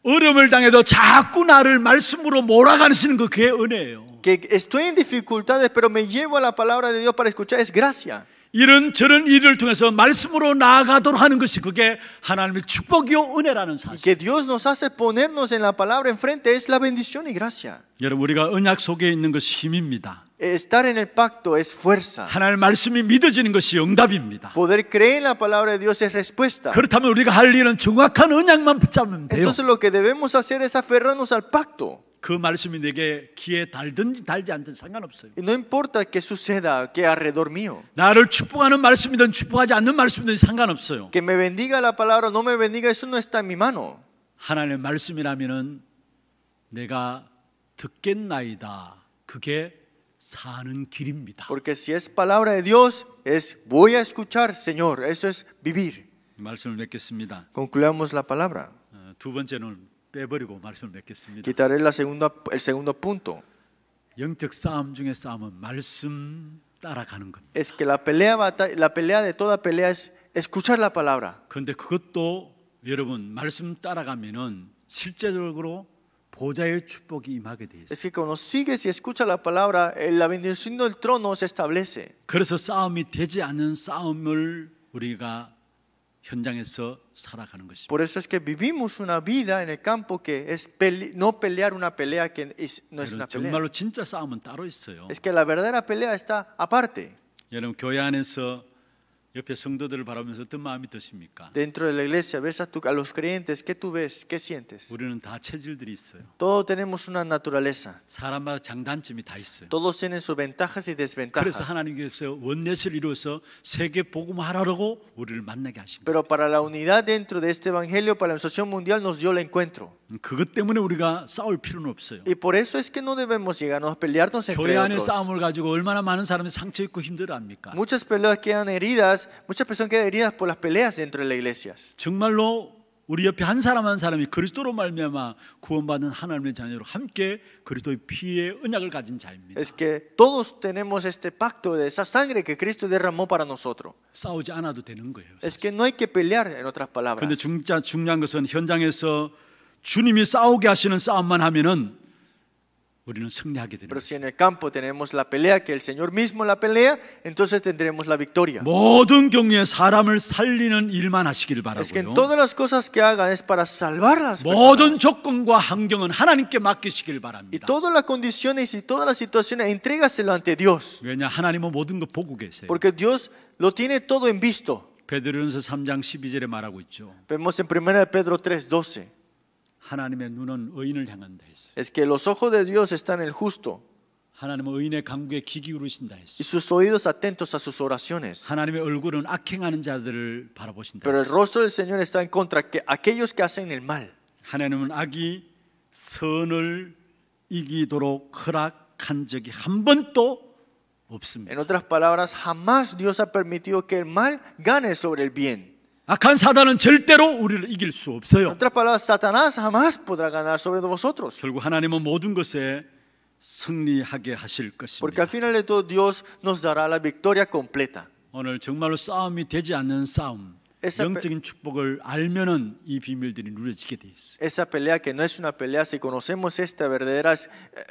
어려움을 당해도 자꾸 나를 말씀으로 몰아가시는 거 그게 은혜예요. Que estoy en dificultades, pero me llevo a la palabra de Dios para escuchar, es gracia. 이런저런 일을 통해서 말씀으로 나아가도록 하는 것이 그게 하나님의 축복이요 은혜라는 Y 사실. que Dios nos hace ponernos en la palabra enfrente es la bendición y gracia. 여러분 우리가 언약 속에 있는 것이 힘입니다. Estar en el pacto es fuerza. 하나님의 말씀이 믿어지는 것이 응답입니다. Poder creer en la palabra de Dios es respuesta. 그렇다면 우리가 할 일은 정확한 언약만 붙잡으면 돼요. Entonces lo que debemos hacer es aferrarnos al pacto. 그 말씀이 내게 귀에 달든지 달지 않든 상관없어요. Y no importa que suceda, que alrededor mío. 나를 축복하는 말씀이든 축복하지 않는 말씀이든 상관없어요. Que me bendiga la palabra o no me bendiga, eso no está en mi mano. 하나님의 말씀이라면은 내가 듣겠나이다. 그게 사는 길입니다. Porque si es palabra de Dios, es voy a escuchar, Señor. Eso es vivir. 말씀을 맺겠습니다. Concluyamos la palabra. 두 번째는 빼버리고 말씀을 맺겠습니다. Quitaré el segundo punto. 영적 싸움 중에 싸움은 말씀 따라가는 겁니다. Es que la pelea de toda pelea es escuchar la palabra. 그런데 그것도 여러분 말씀 따라가면은 실제적으로 보좌의 축복이 임하게 돼 Es 있어요. que cuando sigues y escuchas la palabra, la bendición del trono se establece. 그래서 싸움이 되지 않는 싸움을 우리가 현장에서 살아가는 것입니다. Por eso es que vivimos una vida en el campo que es no pelear una pelea que no es una pelea. 정말로 진짜 싸움은 따로 있어요. Es que la verdadera pelea está aparte. 여러분 교회 안에서 옆에 성도들을 바라보면서 어떤 마음이 드십니까? Dentro de la iglesia ves a los creyentes, ¿qué tú ves? ¿Qué sientes? 우리는 다 체질들이 있어요. Todos tenemos una naturaleza. 사람마다 장단점이 다 있어요. Todos tienen sus ventajas y 그래서 desventajas. 하나님께서 원넷을 이루어서 세계 복음하라고 우리를 만나게 하십니다. Pero para la unidad dentro de este evangelio, para la asociación mundial, nos dio el encuentro. 그것 때문에 우리가 싸울 필요는 없어요. Y por eso es que no debemos llegarnos a pelearnos entre 교회 안에 otros. 싸움을 가지고 얼마나 많은 사람이 상처 입고 힘들어합니까? Muchas peleas quedan heridas, muchas personas quedan heridas por las peleas dentro de las iglesias. 정말로 우리 옆에 한 사람이 그리스도로 말미암아 구원받은 하나님의 자녀로 함께 그리스도의 피의 언약을 가진 자입니다. Es que todos tenemos este pacto de esa sangre que Cristo derramó para nosotros. 싸우지 않아도 되는 거예요. Es que no hay que pelear, en otras palabras. 그런데 중요한 것은 현장에서 주님이 싸우게 하시는 싸움만 하면은 우리는 승리하게 되는 Pero si 거예요. en el campo tenemos la pelea, que el Señor mismo la pelea, entonces tendremos la victoria. 모든 경우에 사람을 살리는 일만 하시길 Es que en 바라고요. todas las cosas que hagan es para salvar a las 모든 personas. 조건과 환경은 하나님께 맡기시길 Y 바랍니다. todas las condiciones y todas las situaciones, entrégaselo ante Dios. 왜냐 하나님은 모든 거 보고 계세요. Porque Dios lo tiene todo en visto. 베드로전서 3장 12절에 말하고 있죠. Vemos en 1 Pedro 3:12. 하나님의 눈은 의인을 향한다 했어요. Es que los ojos de Dios están en el justo. 하나님은 의인의 간구에 귀 기울이신다 y 했어. sus oídos atentos a sus oraciones. 하나님의 얼굴은 악행하는 자들을 바라보신다 Pero el 했어. rostro del Señor está en contra de aquellos que hacen el mal. 하나님은 악이 선을 이기도록 허락한 적이 한 번도 없습니다. En otras palabras, jamás Dios ha permitido que el mal gane sobre el bien. 악한 사단은 절대로 우리를 이길 수 En 없어요. otras palabras, Satanás jamás podrá ganar sobre vosotros. 결국 하나님은 모든 것에 승리하게 하실 Porque al 것입니다. final de todo Dios nos dará la victoria completa. 오늘 정말로 싸움이 되지 않는 싸움, esa 영적인 축복을 알면은 이 비밀들이 누려지게 돼 있어. Esa pelea que no es una pelea, si conocemos esta verdadera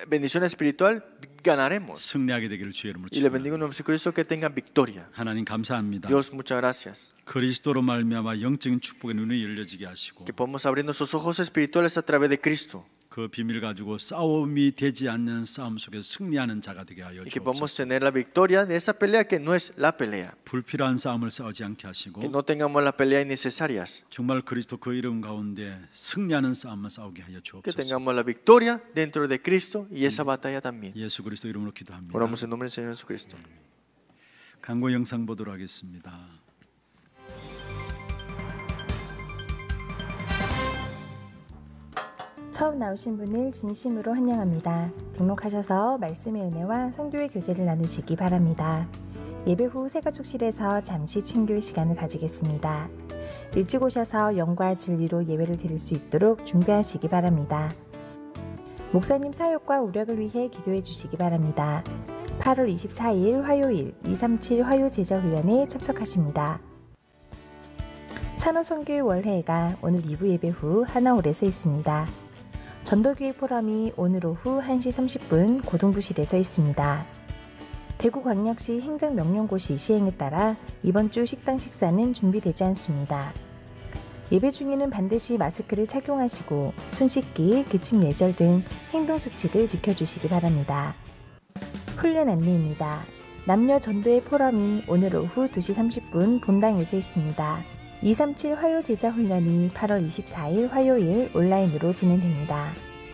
bendición espiritual, ganaremos. 승리하게 되기를 주의 이름으로 Y le 축원합니다. bendigo en nombre de Jesucristo que tengan victoria. 하나님 감사합니다. Dios, muchas gracias. 그리스도로 말미암아 영적인 축복의 눈이 열려지게 하시고 Que podamos abrir nuestros ojos espirituales a través de Cristo. 그 비밀 가지고 싸움이 되지 않는 싸움 속에서 승리하는 자가 되게 하여 Y que 주옵소서. podamos tener la victoria de esa pelea que no es la pelea. 불필요한 싸움을 싸우지 않게 하시고 Que no tengamos las peleas innecesarias. 정말 그리스도 그 이름 가운데 승리하는 싸움을 싸우게 하여 Que 주옵소서. tengamos la victoria dentro de Cristo y esa batalla también. 예수 그리스도 이름으로 기도합니다. Oramos en nombre del Señor Jesucristo. 광고 영상 보도록 하겠습니다. 처음 나오신 분을 진심으로 환영합니다. 등록하셔서 말씀의 은혜와 성도의 교제를 나누시기 바랍니다. 예배 후 새가족실에서 잠시 친교의 시간을 가지겠습니다. 일찍 오셔서 영과 진리로 예배를 드릴 수 있도록 준비하시기 바랍니다. 목사님 사역과 우력을 위해 기도해 주시기 바랍니다. 8월 24일 화요일 237 화요 제자훈련에 참석하십니다. 산호선교회 월회가 오늘 2부 예배 후 하나홀에서 있습니다. 전도교회 포럼이 오늘 오후 1시 30분 고등부실에서 있습니다. 대구광역시 행정명령고시 시행에 따라 이번 주 식당 식사는 준비되지 않습니다. 예배 중에는 반드시 마스크를 착용하시고 손 씻기, 기침 예절 등 행동수칙을 지켜주시기 바랍니다. 훈련 안내입니다. 남녀 전도회 포럼이 오늘 오후 2시 30분 본당에서 있습니다. 237 화요 제자 훈련이 8월 24일 화요일 온라인으로 진행됩니다.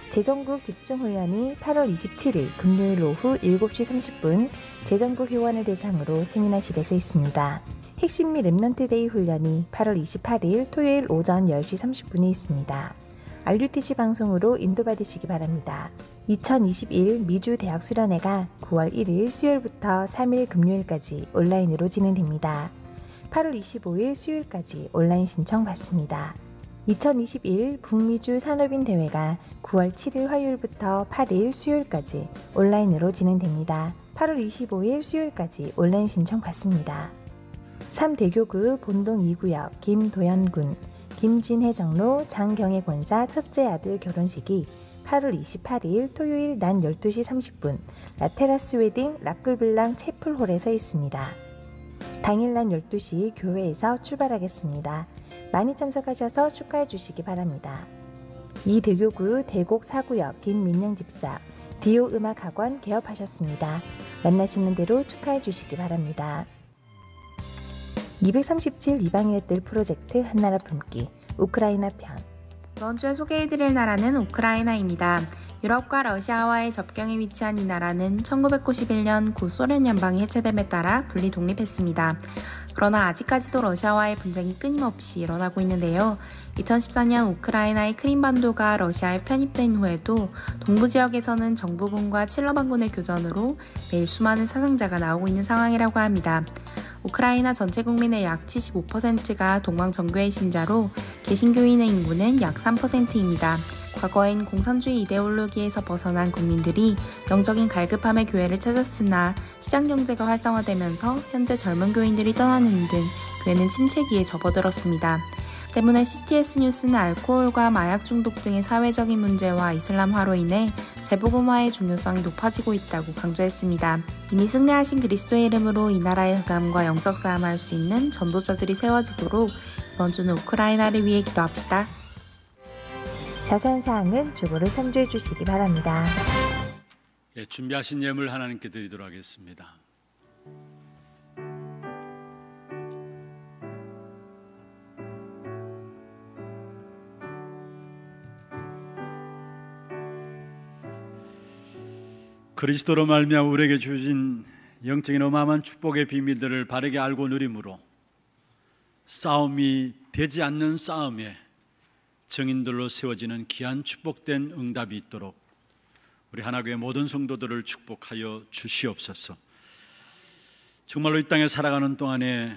재정국 집중 훈련이 8월 27일 금요일 오후 7시 30분 재정국 회원을 대상으로 세미나실에서 있습니다. 핵심 및 랩넌트데이 훈련이 8월 28일 토요일 오전 10시 30분에 있습니다. RUTC 방송으로 인도받으시기 바랍니다. 2021 미주 대학 수련회가 9월 1일 수요일부터 3일 금요일까지 온라인으로 진행됩니다. 8월 25일 수요일까지 온라인 신청 받습니다. 2021 북미주 산업인 대회가 9월 7일 화요일부터 8일 수요일까지 온라인으로 진행됩니다. 8월 25일 수요일까지 온라인 신청 받습니다. 3대교구 본동 2구역 김도연군 김진혜 장로 장경애 권사 첫째 아들 결혼식이 8월 28일 토요일 낮 12시 30분 라테라스 웨딩 라클블랑 채플홀에서 있습니다. 당일 낮 12시 교회에서 출발하겠습니다. 많이 참석하셔서 축하해 주시기 바랍니다. 이 대교구 대곡 4구역 김민영 집사 디오 음악학원 개업하셨습니다. 만나시는 대로 축하해 주시기 바랍니다. 237 이방인의 뜰 프로젝트 한나라 품기 우크라이나 편 이번 주에 소개해드릴 나라는 우크라이나입니다. 유럽과 러시아와의 접경에 위치한 이 나라는 1991년 구소련 연방이 해체됨에 따라 분리 독립했습니다. 그러나 아직까지도 러시아와의 분쟁이 끊임없이 일어나고 있는데요. 2014년 우크라이나의 크림반도가 러시아에 편입된 후에도 동부 지역에서는 정부군과 칠러반군의 교전으로 매일 수많은 사상자가 나오고 있는 상황이라고 합니다. 우크라이나 전체 국민의 약 75%가 동방 정교회 신자로 개신교인의 인구는 약 3%입니다. 과거엔 공산주의 이데올로기에서 벗어난 국민들이 영적인 갈급함의 교회를 찾았으나 시장경제가 활성화되면서 현재 젊은 교인들이 떠나는 등 교회는 침체기에 접어들었습니다. 때문에 CTS 뉴스는 알코올과 마약 중독 등의 사회적인 문제와 이슬람화로 인해 재복음화의 중요성이 높아지고 있다고 강조했습니다. 이미 승리하신 그리스도의 이름으로 이 나라의 흑암과 영적 싸움을 할 수 있는 전도자들이 세워지도록 이번 주는 우크라이나를 위해 기도합시다. 자세한 사항은 주보를 참조해 주시기 바랍니다. 예, 준비하신 예물 하나님께 드리도록 하겠습니다. 그리스도로 말미암아 우리에게 주신 영적인 어마어마한 축복의 비밀들을 바르게 알고 누림으로 싸움이 되지 않는 싸움에 증인들로 세워지는 귀한 축복된 응답이 있도록 우리 하나교회 모든 성도들을 축복하여 주시옵소서. 정말로 이 땅에 살아가는 동안에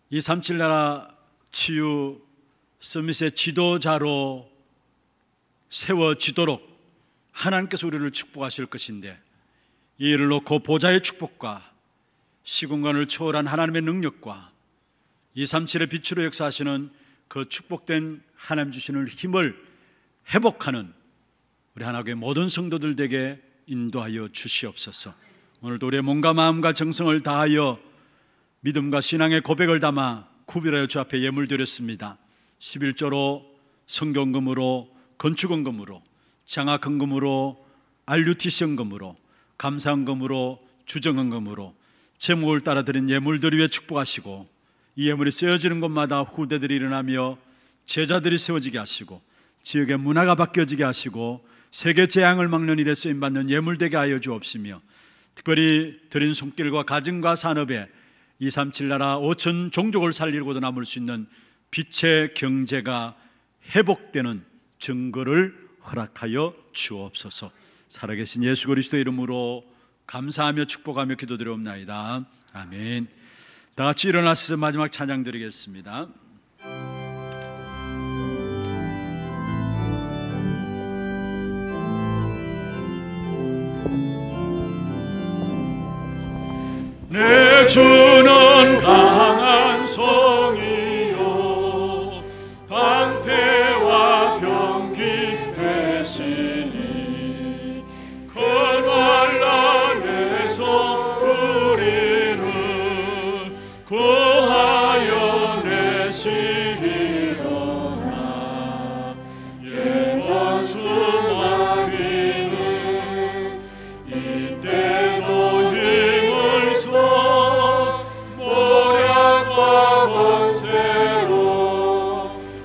237 나라 치유 서밋의 지도자로 세워지도록 하나님께서 우리를 축복하실 것인데, 이 일을 놓고 보좌의 축복과 시공간을 초월한 하나님의 능력과 237의 빛으로 역사하시는 그 축복된 하나님 주시는 힘을 회복하는 우리 하나교회 모든 성도들 에게 인도하여 주시옵소서. 오늘도 우리의 몸과 마음과 정성을 다하여 믿음과 신앙의 고백을 담아 구별하여 주 앞에 예물 드렸습니다. 11조로 성경금으로 건축원금으로 장학헌금으로 RUTC헌금으로 감사헌금으로 주정헌금으로 제목을 따라 드린 예물들 위에 축복하시고, 이 예물이 쓰여지는 곳마다 후대들이 일어나며 제자들이 세워지게 하시고 지역의 문화가 바뀌어지게 하시고 세계 재앙을 막는 일에 쓰임받는 예물되게 하여 주옵시며, 특별히 드린 손길과 가정과 산업에 237 나라 5천 종족을 살리고도 남을 수 있는 빛의 경제가 회복되는 증거를 허락하여 주옵소서. 살아계신 예수 그리스도의 이름으로 감사하며 축복하며 기도드리옵나이다. 아멘. 다 같이 일어나서 마지막 찬양 드리겠습니다. 내 주는 강한 성이요 방패와 병기 되시니 큰 환난에서 우리를 구하여 내시리로다. 예전 수마귀는 이때도 힘을 써 모략과 권세로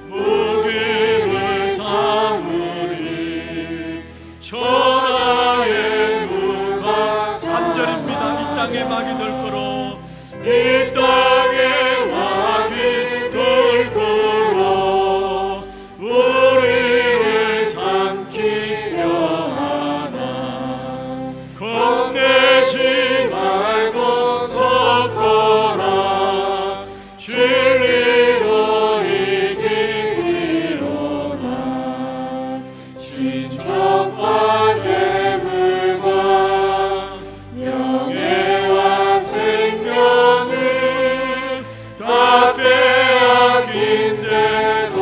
무기를 삼으니 천하의 누가 3절입니다. 이 땅에 막이 들거로 이 땅에 막이 들거로 우리를 삼키려 하나. 겁내지 말고 섰거라. 진리로 이기리로다. 신적과 재물과 명예와 생명을 다 빼앗긴데도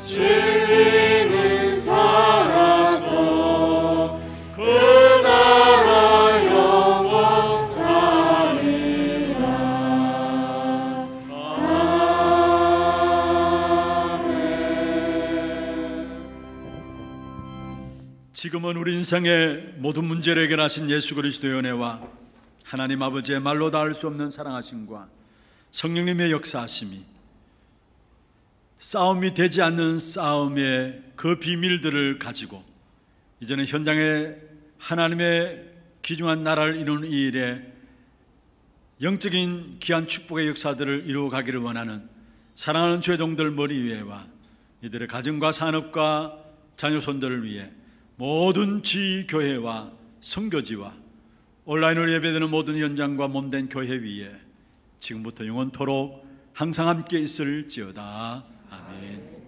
진리는 살아서 그 나라 영원하리라. 지금은 우리 인생의 모든 문제를 해결하신 예수 그리스도의 은혜와 하나님 아버지의 말로 닿을 수 없는 사랑하심과 성령님의 역사하심이 싸움이 되지 않는 싸움의 그 비밀들을 가지고 이제는 현장에 하나님의 귀중한 나라를 이루는 이 일에 영적인 귀한 축복의 역사들을 이루어가기를 원하는 사랑하는 죄종들 머리 위에와 이들의 가정과 산업과 자녀손들을 위해 모든 지교회와 선교지와 온라인으로 예배드리는 모든 현장과 몸된 교회 위에 지금부터 영원토록 항상 함께 있을지어다. 아멘.